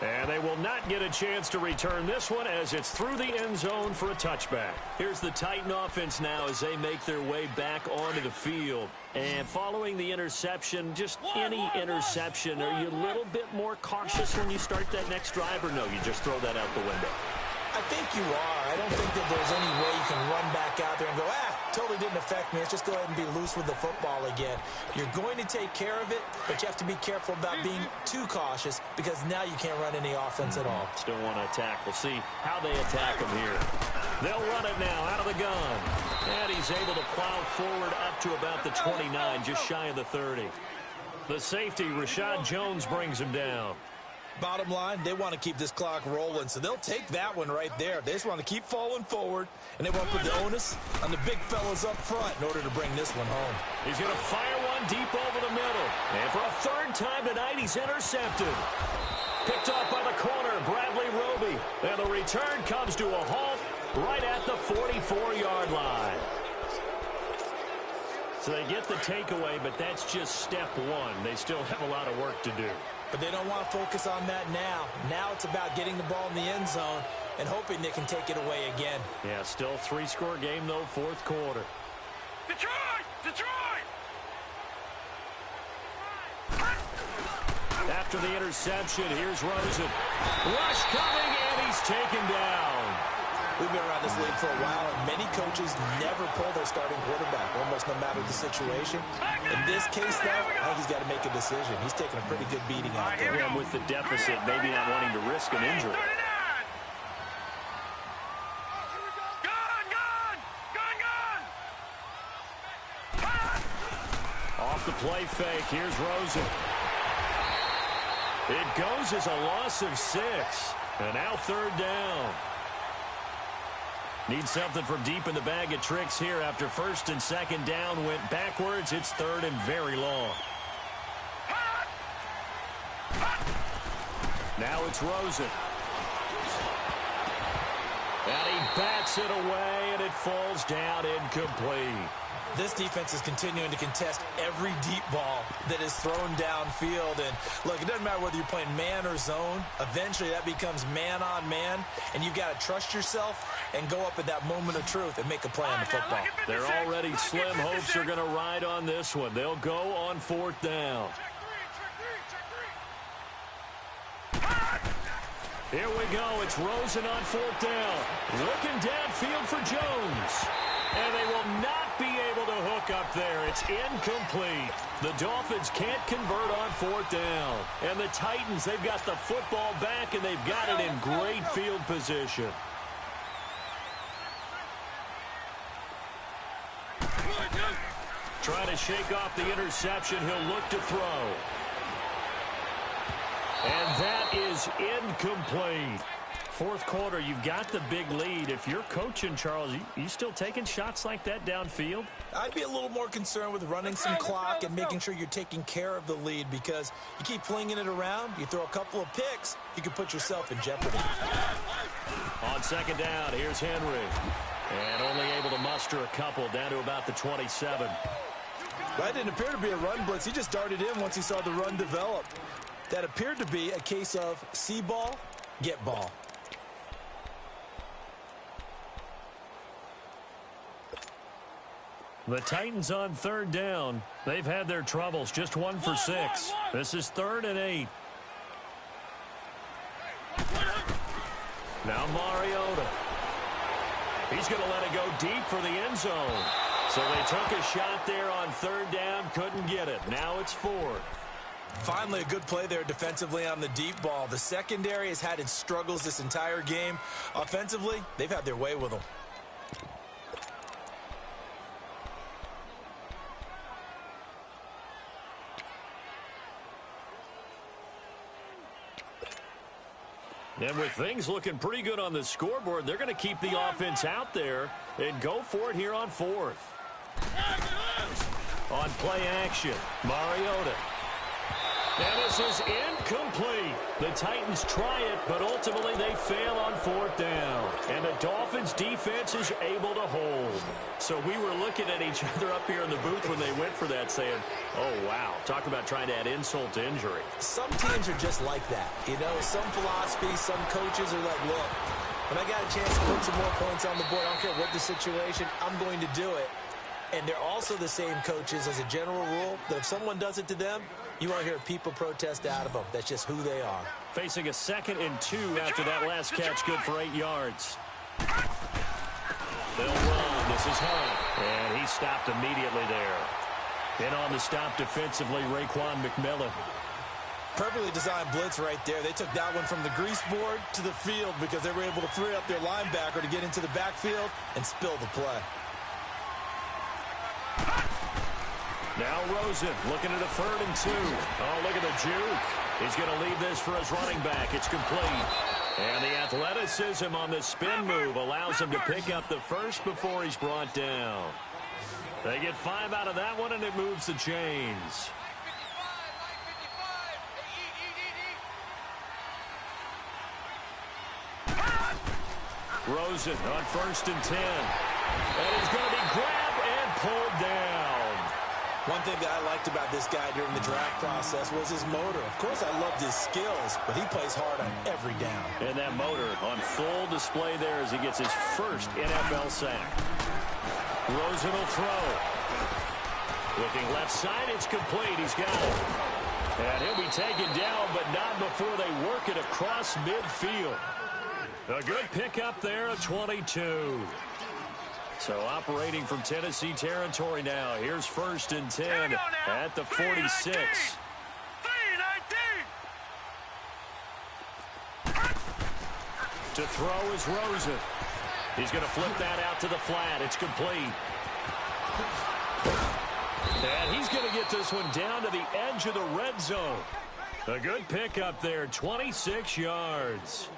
And they will not get a chance to return this one as it's through the end zone for a touchback. Here's the Titan offense now as they make their way back onto the field. And following the interception, just any interception, are you a little bit more cautious when you start that next drive, or no, you just throw that out the window? I think you are. I don't think that there's any way you can run back out there and go, totally didn't affect me. Let's just go ahead and be loose with the football again. You're going to take care of it, but you have to be careful about being too cautious because now you can't run any offense at all. Still want to attack. We'll see how they attack him here. They'll run it now out of the gun. And he's able to plow forward up to about the 29, just shy of the 30. The safety, Rashad Jones, brings him down. Bottom line, they want to keep this clock rolling, so they'll take that one right there. They just want to keep falling forward, and they won't put the onus on the big fellas up front in order to bring this one home. He's going to fire one deep over the middle. And for a 3rd time tonight, he's intercepted. Picked off by the corner, Bradley Roby. And the return comes to a halt right at the 44-yard line. So they get the takeaway, but that's just step 1. They still have a lot of work to do. But they don't want to focus on that now. Now it's about getting the ball in the end zone and hoping they can take it away again. Yeah, still 3-score game, though, 4th quarter. Detroit! Detroit! After the interception, here's Rosen. Rush coming, and he's taken down. We've been around this league for a while, and many coaches never pull their starting quarterback, almost no matter the situation. In this case, though, I think he's got to make a decision. He's taking a pretty good beating out there. And with the deficit, maybe not wanting to risk an injury. Off the play fake, here's Rosen. It goes as a loss of 6. And now 3rd down. Need something from deep in the bag of tricks here after 1st and 2nd down went backwards. It's 3rd and very long. Now it's Rosen. And he bats it away, and it falls down incomplete. This defense is continuing to contest every deep ball that is thrown downfield. And, look, it doesn't matter whether you're playing man or zone. Eventually, that becomes man on man, and you've got to trust yourself and go up at that moment of truth and make a play on the football. Their already slim hopes are going to ride on this one. They'll go on 4th down. Here we go. It's Rosen on 4th down. Looking downfield for Jones. And they will not be able to hook up there. It's incomplete. The Dolphins can't convert on 4th down. And the Titans, they've got the football back, and they've got it in great field position. Trying to shake off the interception. He'll look to throw. And that is incomplete. 4th quarter, you've got the big lead. If you're coaching, Charles, you still taking shots like that downfield? I'd be a little more concerned with running some clock and making sure you're taking care of the lead, because you keep flinging it around, you throw a couple of picks, you can put yourself in jeopardy. On 2nd down, here's Henry. And only able to muster a couple, down to about the 27. That didn't appear to be a run blitz. He just darted in once he saw the run develop. That appeared to be a case of see ball, get ball. The Titans on 3rd down. They've had their troubles, just 1 for 6. This is 3rd and 8. Now Mariota. He's going to let it go deep for the end zone. So they took a shot there on 3rd down, couldn't get it. Now it's 4th. Finally, a good play there defensively on the deep ball. The secondary has had its struggles this entire game. Offensively, they've had their way with them. And with things looking pretty good on the scoreboard, they're going to keep the offense out there and go for it here on 4th. On play action, Mariota. And this is incomplete. The Titans try it, but ultimately they fail on 4th down. And the Dolphins' defense is able to hold. So we were looking at each other up here in the booth when they went for that, saying, oh, wow. Talk about trying to add insult to injury. Some teams are just like that. You know, some philosophies, some coaches are like, look, when I got a chance to put some more points on the board, I don't care what the situation, I'm going to do it. And they're also the same coaches, as a general rule, that if someone does it to them, you won't hear people protest out of them. That's just who they are. Facing a 2nd and 2 after that last catch, good for 8 yards. They'll run. This is Hunt. And he stopped immediately there. In on the stop defensively, Raekwon McMillan. Perfectly designed blitz right there. They took that one from the grease board to the field because they were able to free up their linebacker to get into the backfield and spill the play. Now Rosen looking at a 3rd and 2. Oh, look at the juke. He's going to leave this for his running back. It's complete. And the athleticism on the spin move allows him to pick up the first before he's brought down. They get 5 out of that one, and it moves the chains. Rosen on 1st and 10. And he's going to be grabbed and pulled down. One thing that I liked about this guy during the draft process was his motor. Of course, I loved his skills, but he plays hard on every down. And that motor on full display there as he gets his first NFL sack. Rosen will throw. Looking left side, it's complete. He's got it. And he'll be taken down, but not before they work it across midfield. A good pickup there of 22. So operating from Tennessee territory now. Here's 1st and 10 at the 46. To throw is Rosen. He's going to flip that out to the flat. It's complete. And he's going to get this one down to the edge of the red zone. A good pickup there, 26 yards.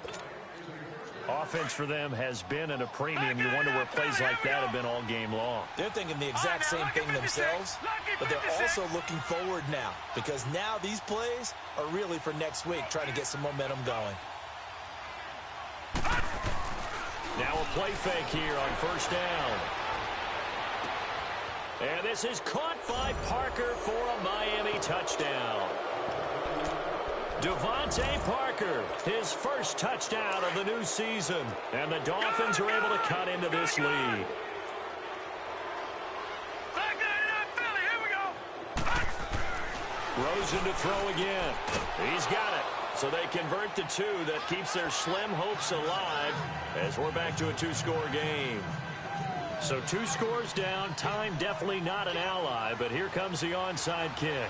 Offense for them has been at a premium. You wonder where plays like that have been all game long. They're thinking the exact same thing themselves, but they're also looking forward now, because now these plays are really for next week, trying to get some momentum going. Now a play fake here on 1st down. And this is caught by Parker for a Miami touchdown. Devontae Parker, his first touchdown of the new season. And the Dolphins are able to cut into this lead. Rosen to throw again. He's got it. So they convert to 2. That keeps their slim hopes alive as we're back to a 2-score game. So 2 scores down. Time definitely not an ally, but here comes the onside kick.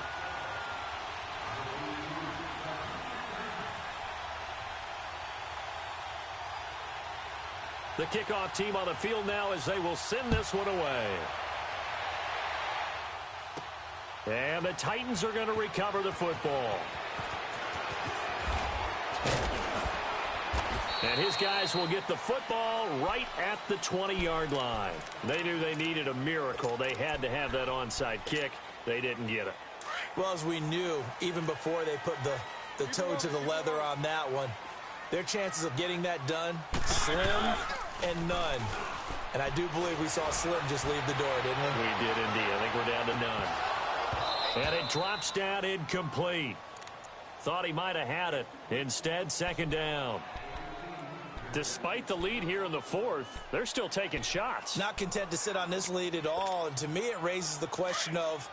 The kickoff team on the field now as they will send this one away. And the Titans are going to recover the football. And his guys will get the football right at the 20-yard line. They knew they needed a miracle. They had to have that onside kick. They didn't get it. Well, as we knew, even before they put the toe to the leather on that one, their chances of getting that done, slim and none. And I do believe we saw Slim just leave the door, didn't we? We did indeed. I think we're down to none. And it drops down incomplete. Thought he might have had it. Instead, second down. Despite the lead here in the fourth, they're still taking shots. Not content to sit on this lead at all. And to me, it raises the question of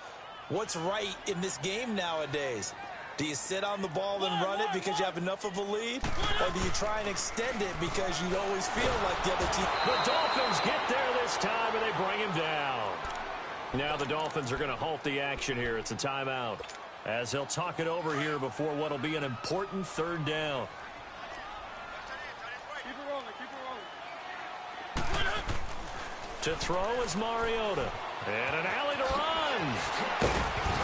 what's right in this game nowadays. Do you sit on the ball and run it because you have enough of a lead? Or do you try and extend it because you always feel like the other team? The Dolphins get there this time, and they bring him down. Now the Dolphins are going to halt the action here. It's a timeout as they'll talk it over here before what will be an important third down. Keep it rolling, keep it rolling. To throw is Mariota. And an alley to run.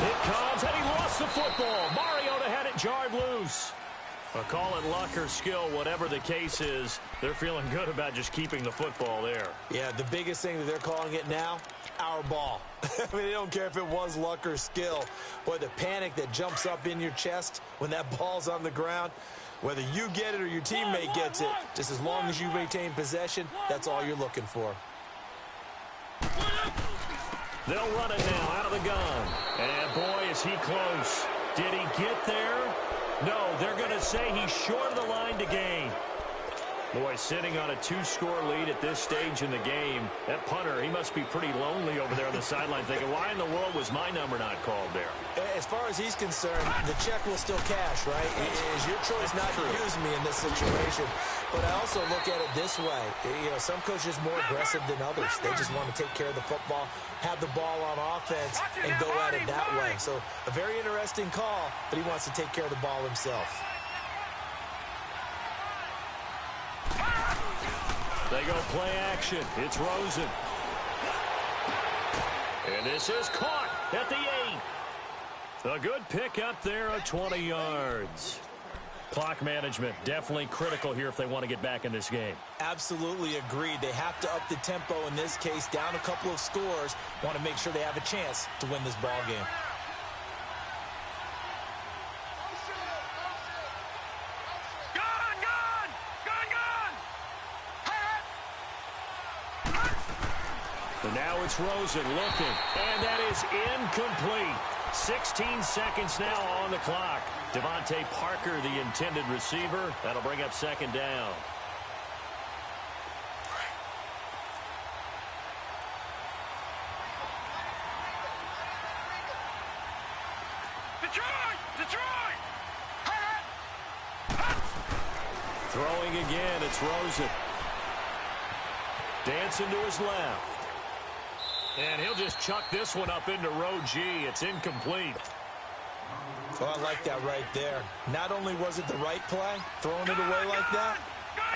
It comes, and he lost the football. Mariota had it jarred loose. But call it luck or skill, whatever the case is, they're feeling good about just keeping the football there. Yeah, the biggest thing that they're calling it now, our ball. I mean, they don't care if it was luck or skill. Boy, the panic that jumps up in your chest when that ball's on the ground, whether you get it or your teammate gets it, just as long as you maintain possession, that's all you're looking for. They'll run it now out of the gun. And boy, is he close. Did he get there? No, they're going to say he's short of the line to gain. Boy, sitting on a 2-score lead at this stage in the game, that punter, he must be pretty lonely over there on the sideline thinking, why in the world was my number not called there? As far as he's concerned, the check will still cash, right? It is your choice not to use me in this situation. But I also look at it this way. You know, some coaches are more aggressive than others. They just want to take care of the football, have the ball on offense, and go at it that way. So a very interesting call, but he wants to take care of the ball himself. They go play action. It's Rosen. And this is caught at the 8. A good pick up there at 20 yards. Clock management definitely critical here if they want to get back in this game. Absolutely agreed. They have to up the tempo in this case, down a couple of scores. Want to make sure they have a chance to win this ball game. And now it's Rosen looking, and that is incomplete. 16 seconds now on the clock. Devontae Parker, the intended receiver. That'll bring up second down. Detroit! Throwing again, it's Rosen. Dancing to his left. And he'll just chuck this one up into row G. It's incomplete. Oh, I like that right there. Not only was it the right play, throwing it away like that,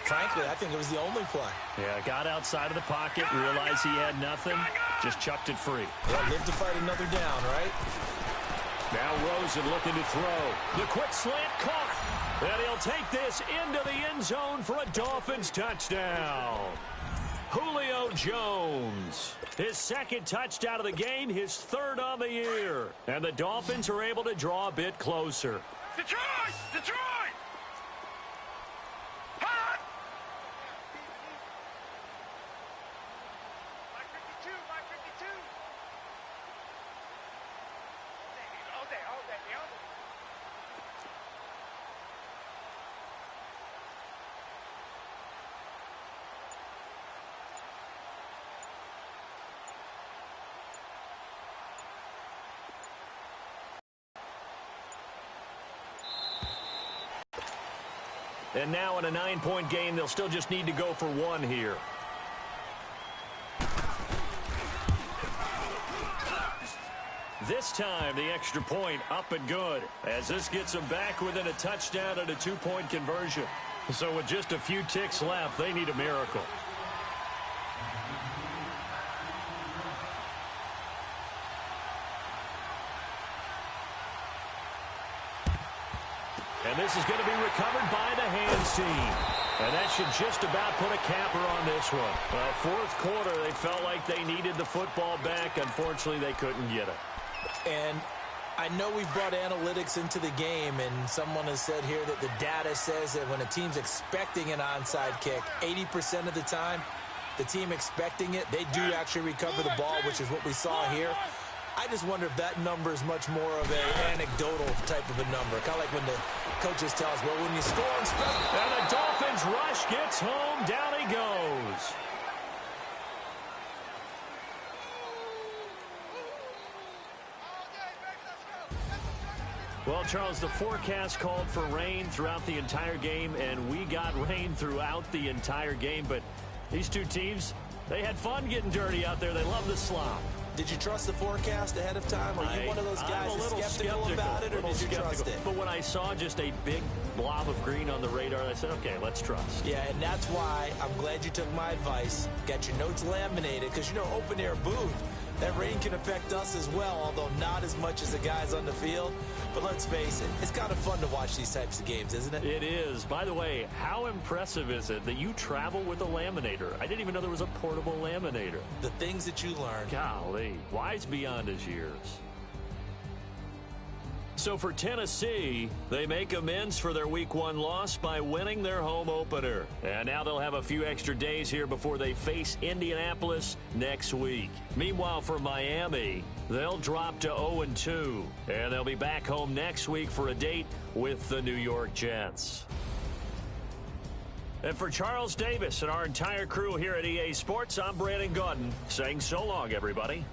frankly, I think it was the only play. Yeah, got outside of the pocket, realized he had nothing, just chucked it free. Yeah, live to fight another down, right? Now Rosen looking to throw. The quick slant caught. And he'll take this into the end zone for a Dolphins touchdown. Julio Jones, his second touchdown of the game, his third on the year. And the Dolphins are able to draw a bit closer. Detroit! Hot! My 52! And now in a 9-point game, they'll still just need to go for one here. This time, the extra point up and good, as this gets them back within a touchdown and a 2-point conversion. So with just a few ticks left, they need a miracle. And this is going to be recovered by the hands team. And that should just about put a capper on this one. Well, fourth quarter, they felt like they needed the football back. Unfortunately, they couldn't get it. And I know we've brought analytics into the game, and someone has said here that the data says that when a team's expecting an onside kick, 80% of the time, the team expecting it, they do actually recover the ball, which is what we saw here. I just wonder if that number is much more of an anecdotal type of a number. Kind of like when the coaches tell us, well, when you score and spread. And the Dolphins rush gets home. Down he goes. Well, Charles, the forecast called for rain throughout the entire game, and we got rain throughout the entire game. But these two teams, they had fun getting dirty out there. They love the slop. Did you trust the forecast ahead of time? Are you one of those guys that's skeptical about it, or did you trust it? But when I saw just a big blob of green on the radar, I said, okay, let's trust. Yeah, and that's why I'm glad you took my advice. Got your notes laminated, because, you know, open-air booth, that rain can affect us as well, although not as much as the guys on the field. But let's face it, it's kind of fun to watch these types of games, isn't it? It is. By the way, how impressive is it that you travel with a laminator? I didn't even know there was a portable laminator. The things that you learn. Golly, wise beyond his years. So for Tennessee, they make amends for their Week 1 loss by winning their home opener. And now they'll have a few extra days here before they face Indianapolis next week. Meanwhile, for Miami, they'll drop to 0-2. And they'll be back home next week for a date with the New York Jets. And for Charles Davis and our entire crew here at EA Sports, I'm Brandon Gaudin saying so long, everybody.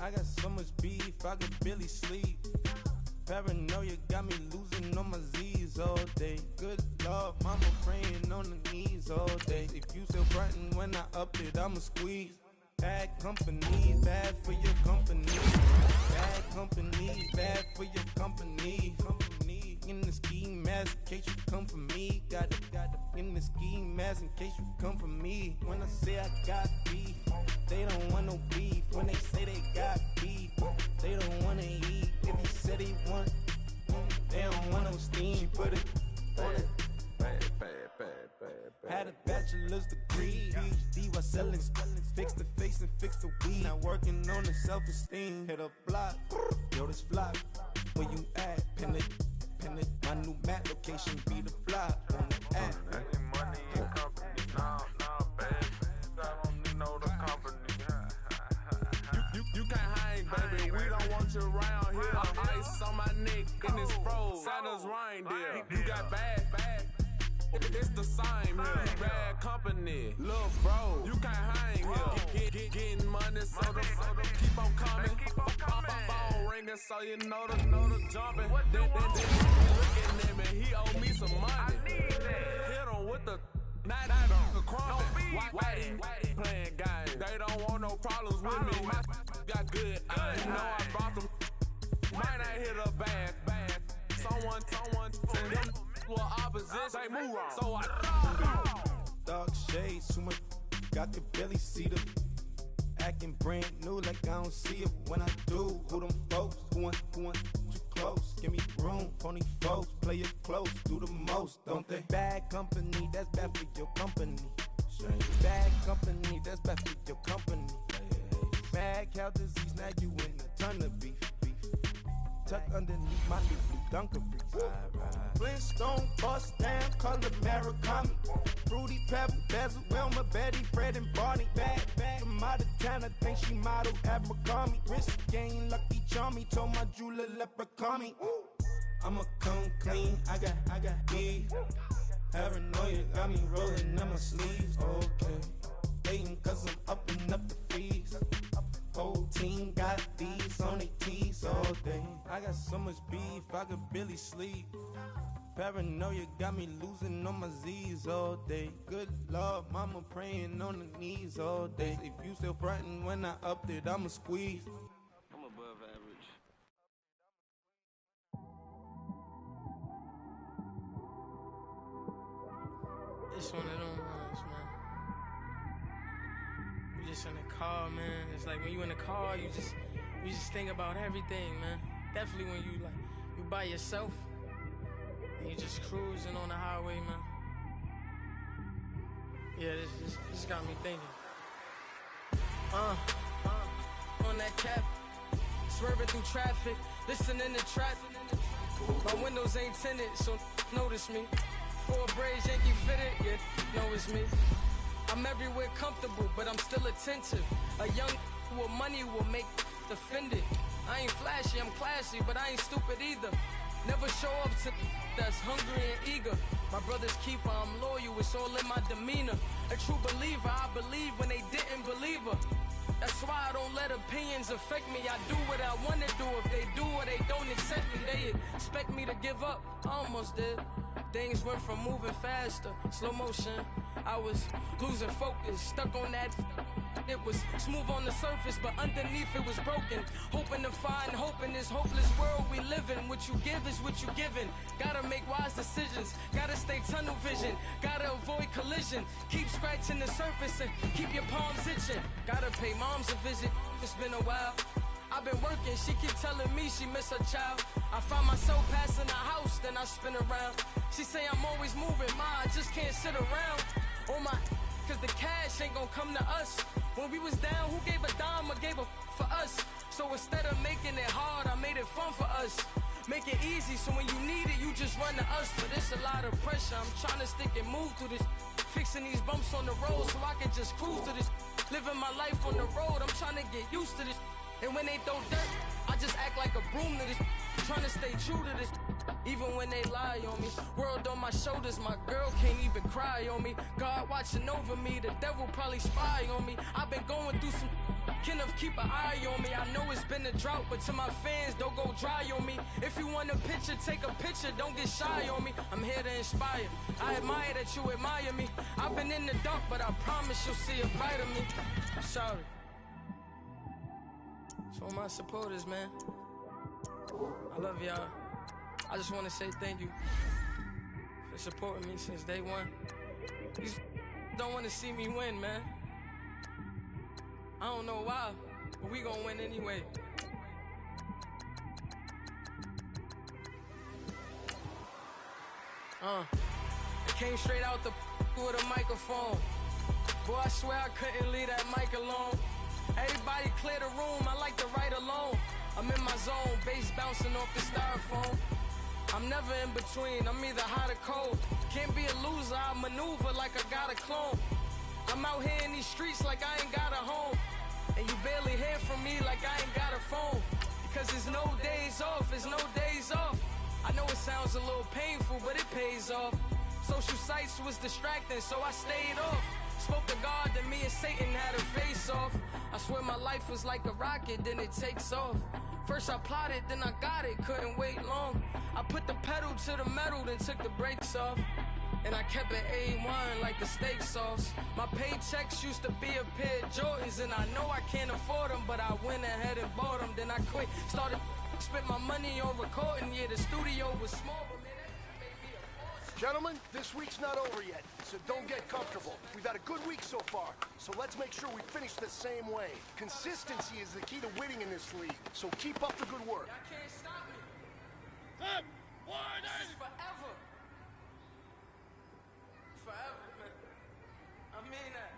I got so much beef, I could barely sleep. Paranoia got me losing on my Z's all day. Good Lord, mama praying on the knees all day. If you still frontin' when I up it, I'ma squeeze. Bad company, bad for your company. Bad company, bad for your company. In the ski mask in case you come for me. Got it in the ski mask in case you come for me. When I say I got beef, they don't want no beef. When they say they got beef, they don't wanna eat. If he said he want, they don't want no steam. She put it on it. Had a bachelor's degree, PhD while selling. Fix the face and fix the weed. Now working on the self-esteem. Hit a block, yo this flock. Where you at? Pin it. My new map location be the fly on the app. Any money in company, nah, baby. I don't need no the company. You can't hang, baby. We don't want you around here. Ice on my neck in this froze. Santa's reindeer. You got bad. It's the same here. Bad company, little bro. You can't hang here. Getting money, so the keep on coming. Phone ringing, so you know the jumping. Then looking at me, he owe me some money. Hit him with the night the crumping. Why playing games? They don't want no problems with me. My got good. I know I brought them. Might not hit a bad. Someone send them. Well, opposition, move on. So I dark shades, too much. I could barely see them. Acting brand new like I don't see it when I do. Who them folks? Who want too close? Give me room, phony folks. Play it close, do the most, don't they? Bad company, that's bad for your company. Bad company, that's bad for your company. Mad cow disease, now you in a ton of beef. Tuck underneath my new blue Dunkaroos. Flintstone, bust down, color Murakami. Fruity Pebble, Bezel, Wilma, Betty, Fred, and Barney. Bad, from out of town, I think she model Abercrombie. Wrist game, Lucky Charmy, told my jeweler leprechaun me. I'ma come clean, I got beef. Paranoia got me rolling on my sleeves, okay. Hating cause I'm upping up the fees. Whole team got these on their tees all day. I got so much beef, I could barely sleep. Paranoia got me losing on my Z's all day. Good Lord, mama praying on the knees all day. If you still frontin' when I upped it, I'ma squeeze. I'm above average. It's one of them ones, man. You just in the car, man. It's like when you in the car, you just think about everything, man. Definitely when you by yourself and you just cruising on the highway, man. Yeah, this got me thinking. On that cap, swerving through traffic, listening to trap. My windows ain't tinted, so notice me. 4 braids, Yankee fitted, yeah, know it's me. I'm everywhere comfortable, but I'm still attentive. A young with money will make offended. I ain't flashy, I'm classy, but I ain't stupid either. Never show up to that's hungry and eager. My brother's keeper, I'm loyal, it's all in my demeanor. A true believer, I believe when they didn't believe her. That's why I don't let opinions affect me. I do what I want to do. If they do or they don't accept me, they expect me to give up. I almost did. Things went from moving faster, slow motion. I was losing focus, stuck on that. It was smooth on the surface, but underneath it was broken. Hoping to find hope in this hopeless world we live in. What you give is what you given. Gotta make wise decisions. Gotta stay tunnel vision. Gotta avoid collision. Keep scratching the surface and keep your palms itching. Gotta pay moms a visit. It's been a while. I've been working, she keep telling me she miss her child. I find myself passing the house, then I spin around. She say I'm always moving, I just can't sit around. Oh my, cause the cash ain't gonna come to us. When we was down, who gave a dime or gave a for us? So instead of making it hard, I made it fun for us. Make it easy, so when you need it, you just run to us. But it's a lot of pressure, I'm trying to stick and move through this. Fixing these bumps on the road so I can just cruise to this. Living my life on the road, I'm trying to get used to this. And when they throw dirt, I just act like a broom to this. Trying to stay true to this. even when they lie on me. World on my shoulders, my girl can't even cry on me. God watching over me, the devil probably spy on me. I've been going through some, Kenneth keep an eye on me. I know it's been a drought, but to my fans, don't go dry on me. If you want a picture, take a picture, don't get shy on me. I'm here to inspire, I admire that you admire me. I've been in the dark, but I promise you'll see a bright of me. I'm sorry. To all my supporters, man, I love y'all. I just want to say thank you for supporting me since day one. You don't want to see me win, man. I don't know why, but we gonna win anyway. It came straight out the with a microphone. Boy, I swear I couldn't leave that mic alone. Everybody clear the room, I like to write alone. I'm in my zone, bass bouncing off the styrofoam. I'm never in between, I'm either hot or cold. Can't be a loser, I maneuver like I got a clone. I'm out here in these streets like I ain't got a home. And you barely hear from me like I ain't got a phone. Because there's no days off, there's no days off. I know it sounds a little painful, but it pays off. Social sites was distracting, so I stayed off. Spoke to God, then me and Satan had a face off. I swear my life was like a rocket, then it takes off. First I plotted, then I got it, couldn't wait long. I put the pedal to the metal, then took the brakes off. And I kept it A1 like the steak sauce. My paychecks used to be a pair of Jordans, and I know I can't afford them, but I went ahead and bought them. Then I quit, started spent my money on recording. Yeah, the studio was small, but man, that made me a fortune. Gentlemen, this week's not over yet, so don't get comfortable. We've had a good week so far, so let's make sure we finish the same way. Consistency is the key to winning in this league, so keep up the good work. Y'all can't stop me. This is forever. Forever, man. I mean that.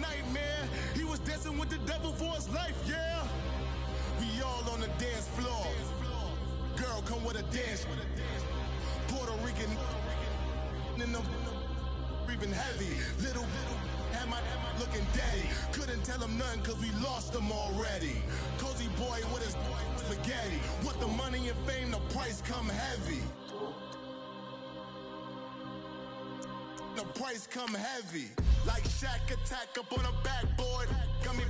nightmare. He was dancing with the devil for his life, yeah. We all on the dance floor. Girl, come with a dance. Puerto Rican in the breathing heavy. Little had my looking daddy. Couldn't tell him nothing cause we lost him already. Cozy boy with his spaghetti. With the money and fame, the price come heavy. The price come heavy. Like Shaq attack up on a backboard. Gummy,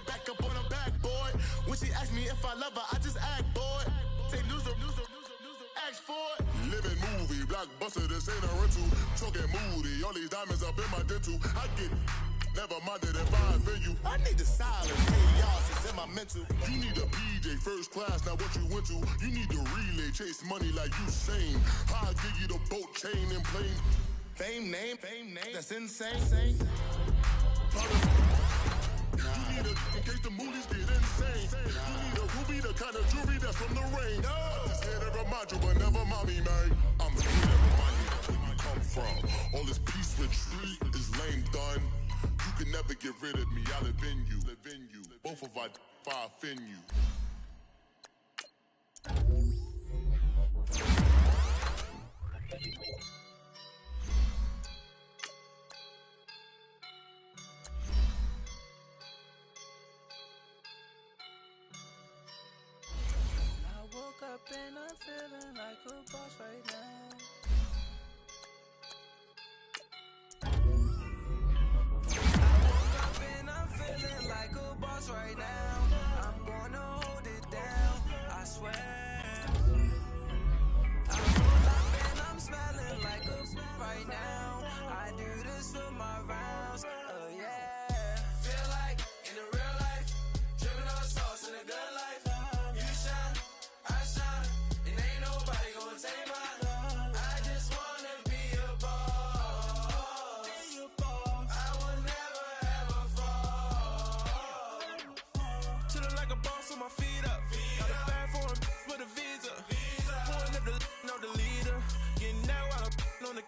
back up on a backboard. When she asked me if I love her, I just act bored. Say loser, ask for it. Living movie, blockbuster, this ain't a rental. Talking moody, all these diamonds up in my dental. I get never minded if I offend you. I need the silence, chaos, it's in my mental. You need a PJ, first class, not what you went to. You need the relay, chase money like you sane. I'll give you the boat, chain, and plane. Fame name, that's insane. You need a in case the movies get insane. You need a ruby, the kind of jewelry that's from the rain. I'm just here to remind you, but never mind me, man. I'm here to remind you where you come from. All this peace retreat is lame done. You can never get rid of me, I live in you. Both of our I offend you. Woke up and I'm feeling like a boss right now. I woke up and I'm feeling like a boss right now. I'm gonna hold it down, I swear. I roll up and I'm smelling like a right now. I do this for my rounds, oh yeah. Feel like in the real life, dripping on sauce in a good life. You shine, I shine, and ain't nobody gonna take mine. I just wanna be a boss. I will never ever fall. Chillin' like a boss with my feet up. Got a bag for him with a visa. Pulling up the no the leader. Getting that while I'm on the.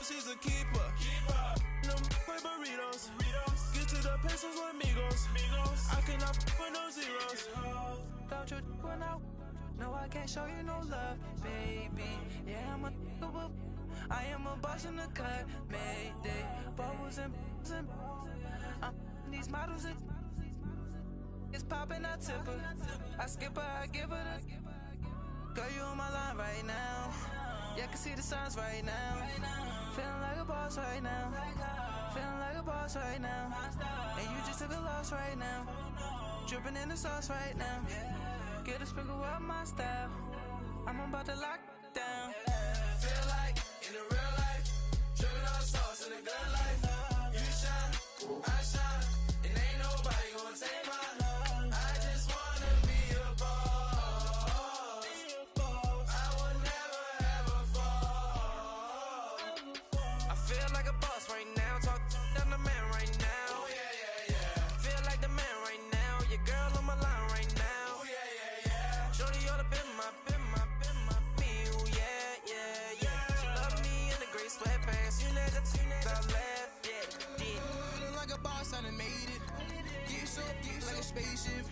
She's a keeper. No play burritos. Get to the pesos with amigos. I cannot with no zeros. Don't you run out? No, I can't show you no love, baby. Yeah, I am a boss in the cut, Mayday. Bubbles and these models it's popping, I tip her. I skip her, I give her the. Girl, you on my line right now. Yeah, I can see the signs right now. Feeling like a boss right now. Feeling like a boss right now. And you just took a loss right now. Dripping in the sauce right now. Get a sprinkle up my style. I'm about to lock down. Feel like in the real life, dripping on sauce in a good life. You shine, I shine, and ain't nobody gonna take mine. I just wanna be a boss. I will never ever fall. I feel like a boss right now. Talk down the man right now. Oh yeah. Feel like the man right now. Your girl on my line right now. Oh yeah. Shorty ought to been my me. Oh yeah. She love me in the gray sweatpants. You know that left, yeah. Feeling like a boss, I done made it. Get so like a spaceship.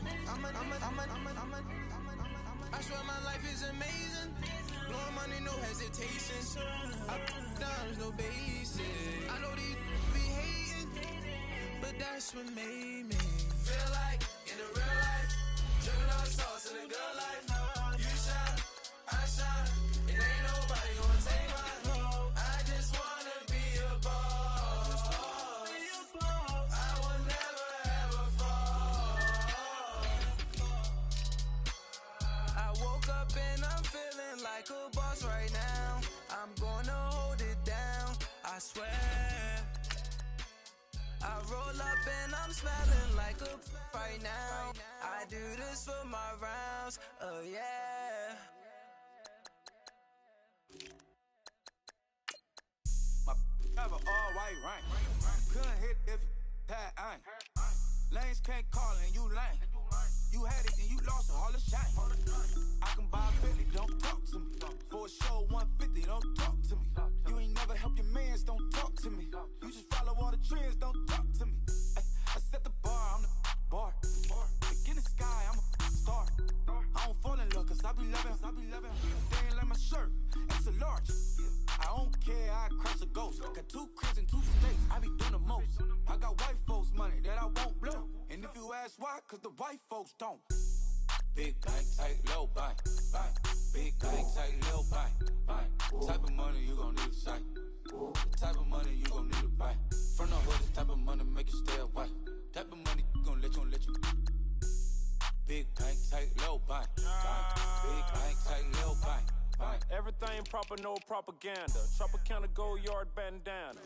I swear my life is amazing. Blowing money, no hesitation. I dimes, no basic. I know these be hating, but that's what made me feel like in the real life, dripping on sauce in a good life. You shine, I shine, and ain't nobody gonna take mine. I just wanna be a boss. I will never ever fall. I woke up and I'm feeling like a boss right now. I'm gonna hold it down, I swear. I roll up and I'm smelling like a right now. I do this for my rounds, oh yeah. My have an all-white rank. Couldn't hit if had ain't. Lanes can't call and you lame. You had it and you lost all the shine. I can buy a Bentley, don't talk to me. For a show 150, don't talk to me. You ain't never help your mans, don't talk to me. You just follow all the trends, don't Got 2 cribs and 2 states, I be doing the most. I got white folks money that I won't blow. And if you ask why, cause the white folks don't. Big bank, tight, low bank, bank. Big bank, tight, low bank, bank. Type of money you gon' need a sight. The type of money you gon' need to buy. From the hood, this type of money make you stay away. Type of money gon' let you. Big bank, tight, low bank, bank. Big bank, tight, low bank, bank. Everything proper, no propaganda. Tropicana gold yard bandana.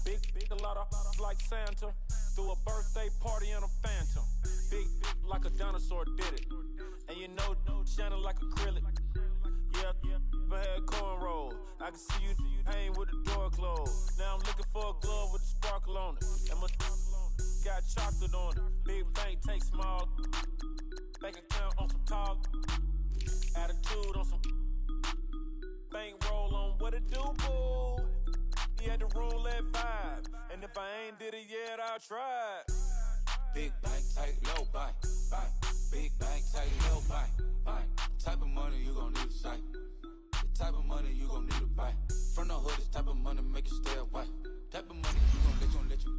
Big, a lot of like Santa. Threw a birthday party in a phantom. Big like a dinosaur did it. And you know, shining like acrylic. Yeah, but had cornrows. I can see you hang with the door closed. Now I'm looking for a glove with a sparkle on it. And my got chocolate on it. Big bank, take small. Bank account on some talk. Attitude on some. Bank roll on what it do, boo. He had the roulette vibe. And if I ain't did it yet, I'll try. Big bank, tight, low bank, bank. Big bank, tight, low bank, bank. Type of money you gon' need a sight. The type of money you gon' need to buy. From the hood, this type of money make you stay away. Type of money you gon' let you.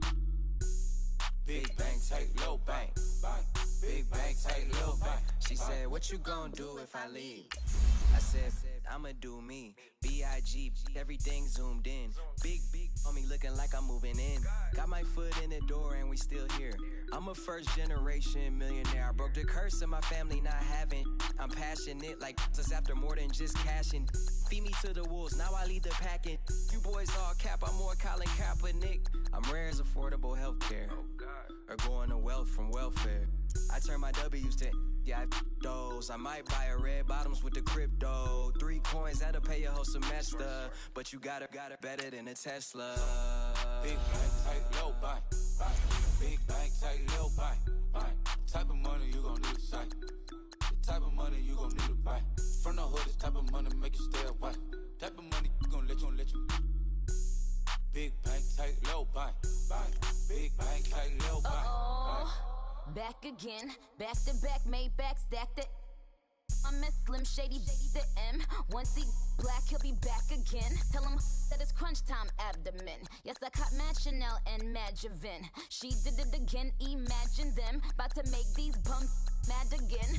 Big bank, tight, low bank, bank. Big bank, tight, low bank. She said, what you gon' do if I leave? I said, I'ma do me. B.I.G. Everything zoomed in. Big on me looking like I'm moving in. Got my foot in the door and we still here. I'm a first generation millionaire. I broke the curse of my family not having. I'm passionate like us after more than just cashing. Feed me to the wolves, now I lead the packing. You boys all cap, I'm more Colin Kaepernick. I'm rare as affordable healthcare. Or going to wealth from welfare. I turn my W's to those. I might buy a red bottoms with the crypto. 3 coins, that'll pay your whole semester. But you got it better than a Tesla. Big bank, tight, low bank, bank. Big bank, tight, low bank, bank. Type of money you gon' need a sight. The type of money you gon' need to buy. From the hood, this type of money make you stay away. Type of money gon' let you. Big bank, tight, low bank, bank. Big bank, tight, low bank, bank. Back again, back to back, made back, stacked it. I miss Slim Shady, the M. Once he black, he'll be back again. Tell him that it's crunch time abdomen. Yes, I caught Mad Chanel and Mad Javin. She did it again, imagine them. About to make these bums mad again.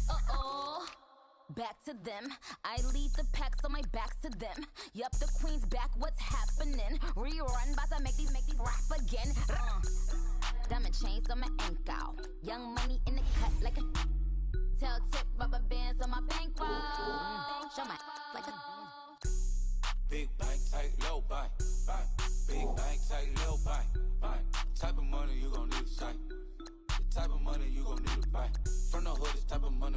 Back to them. I lead the pack, so my back's to them. Yup, the queen's back, what's happening? Rerun, about to make these rap again. Diamond chains on my ankle. Young money in the cut like a tail tip, rubber bands on my bankroll. Show my like a big bank, tight, low bank, bank. Big bank, tight, low bank, bank. Type of money you gon' need a sight. The type of money you gon' need to buy. From the hood, this type of money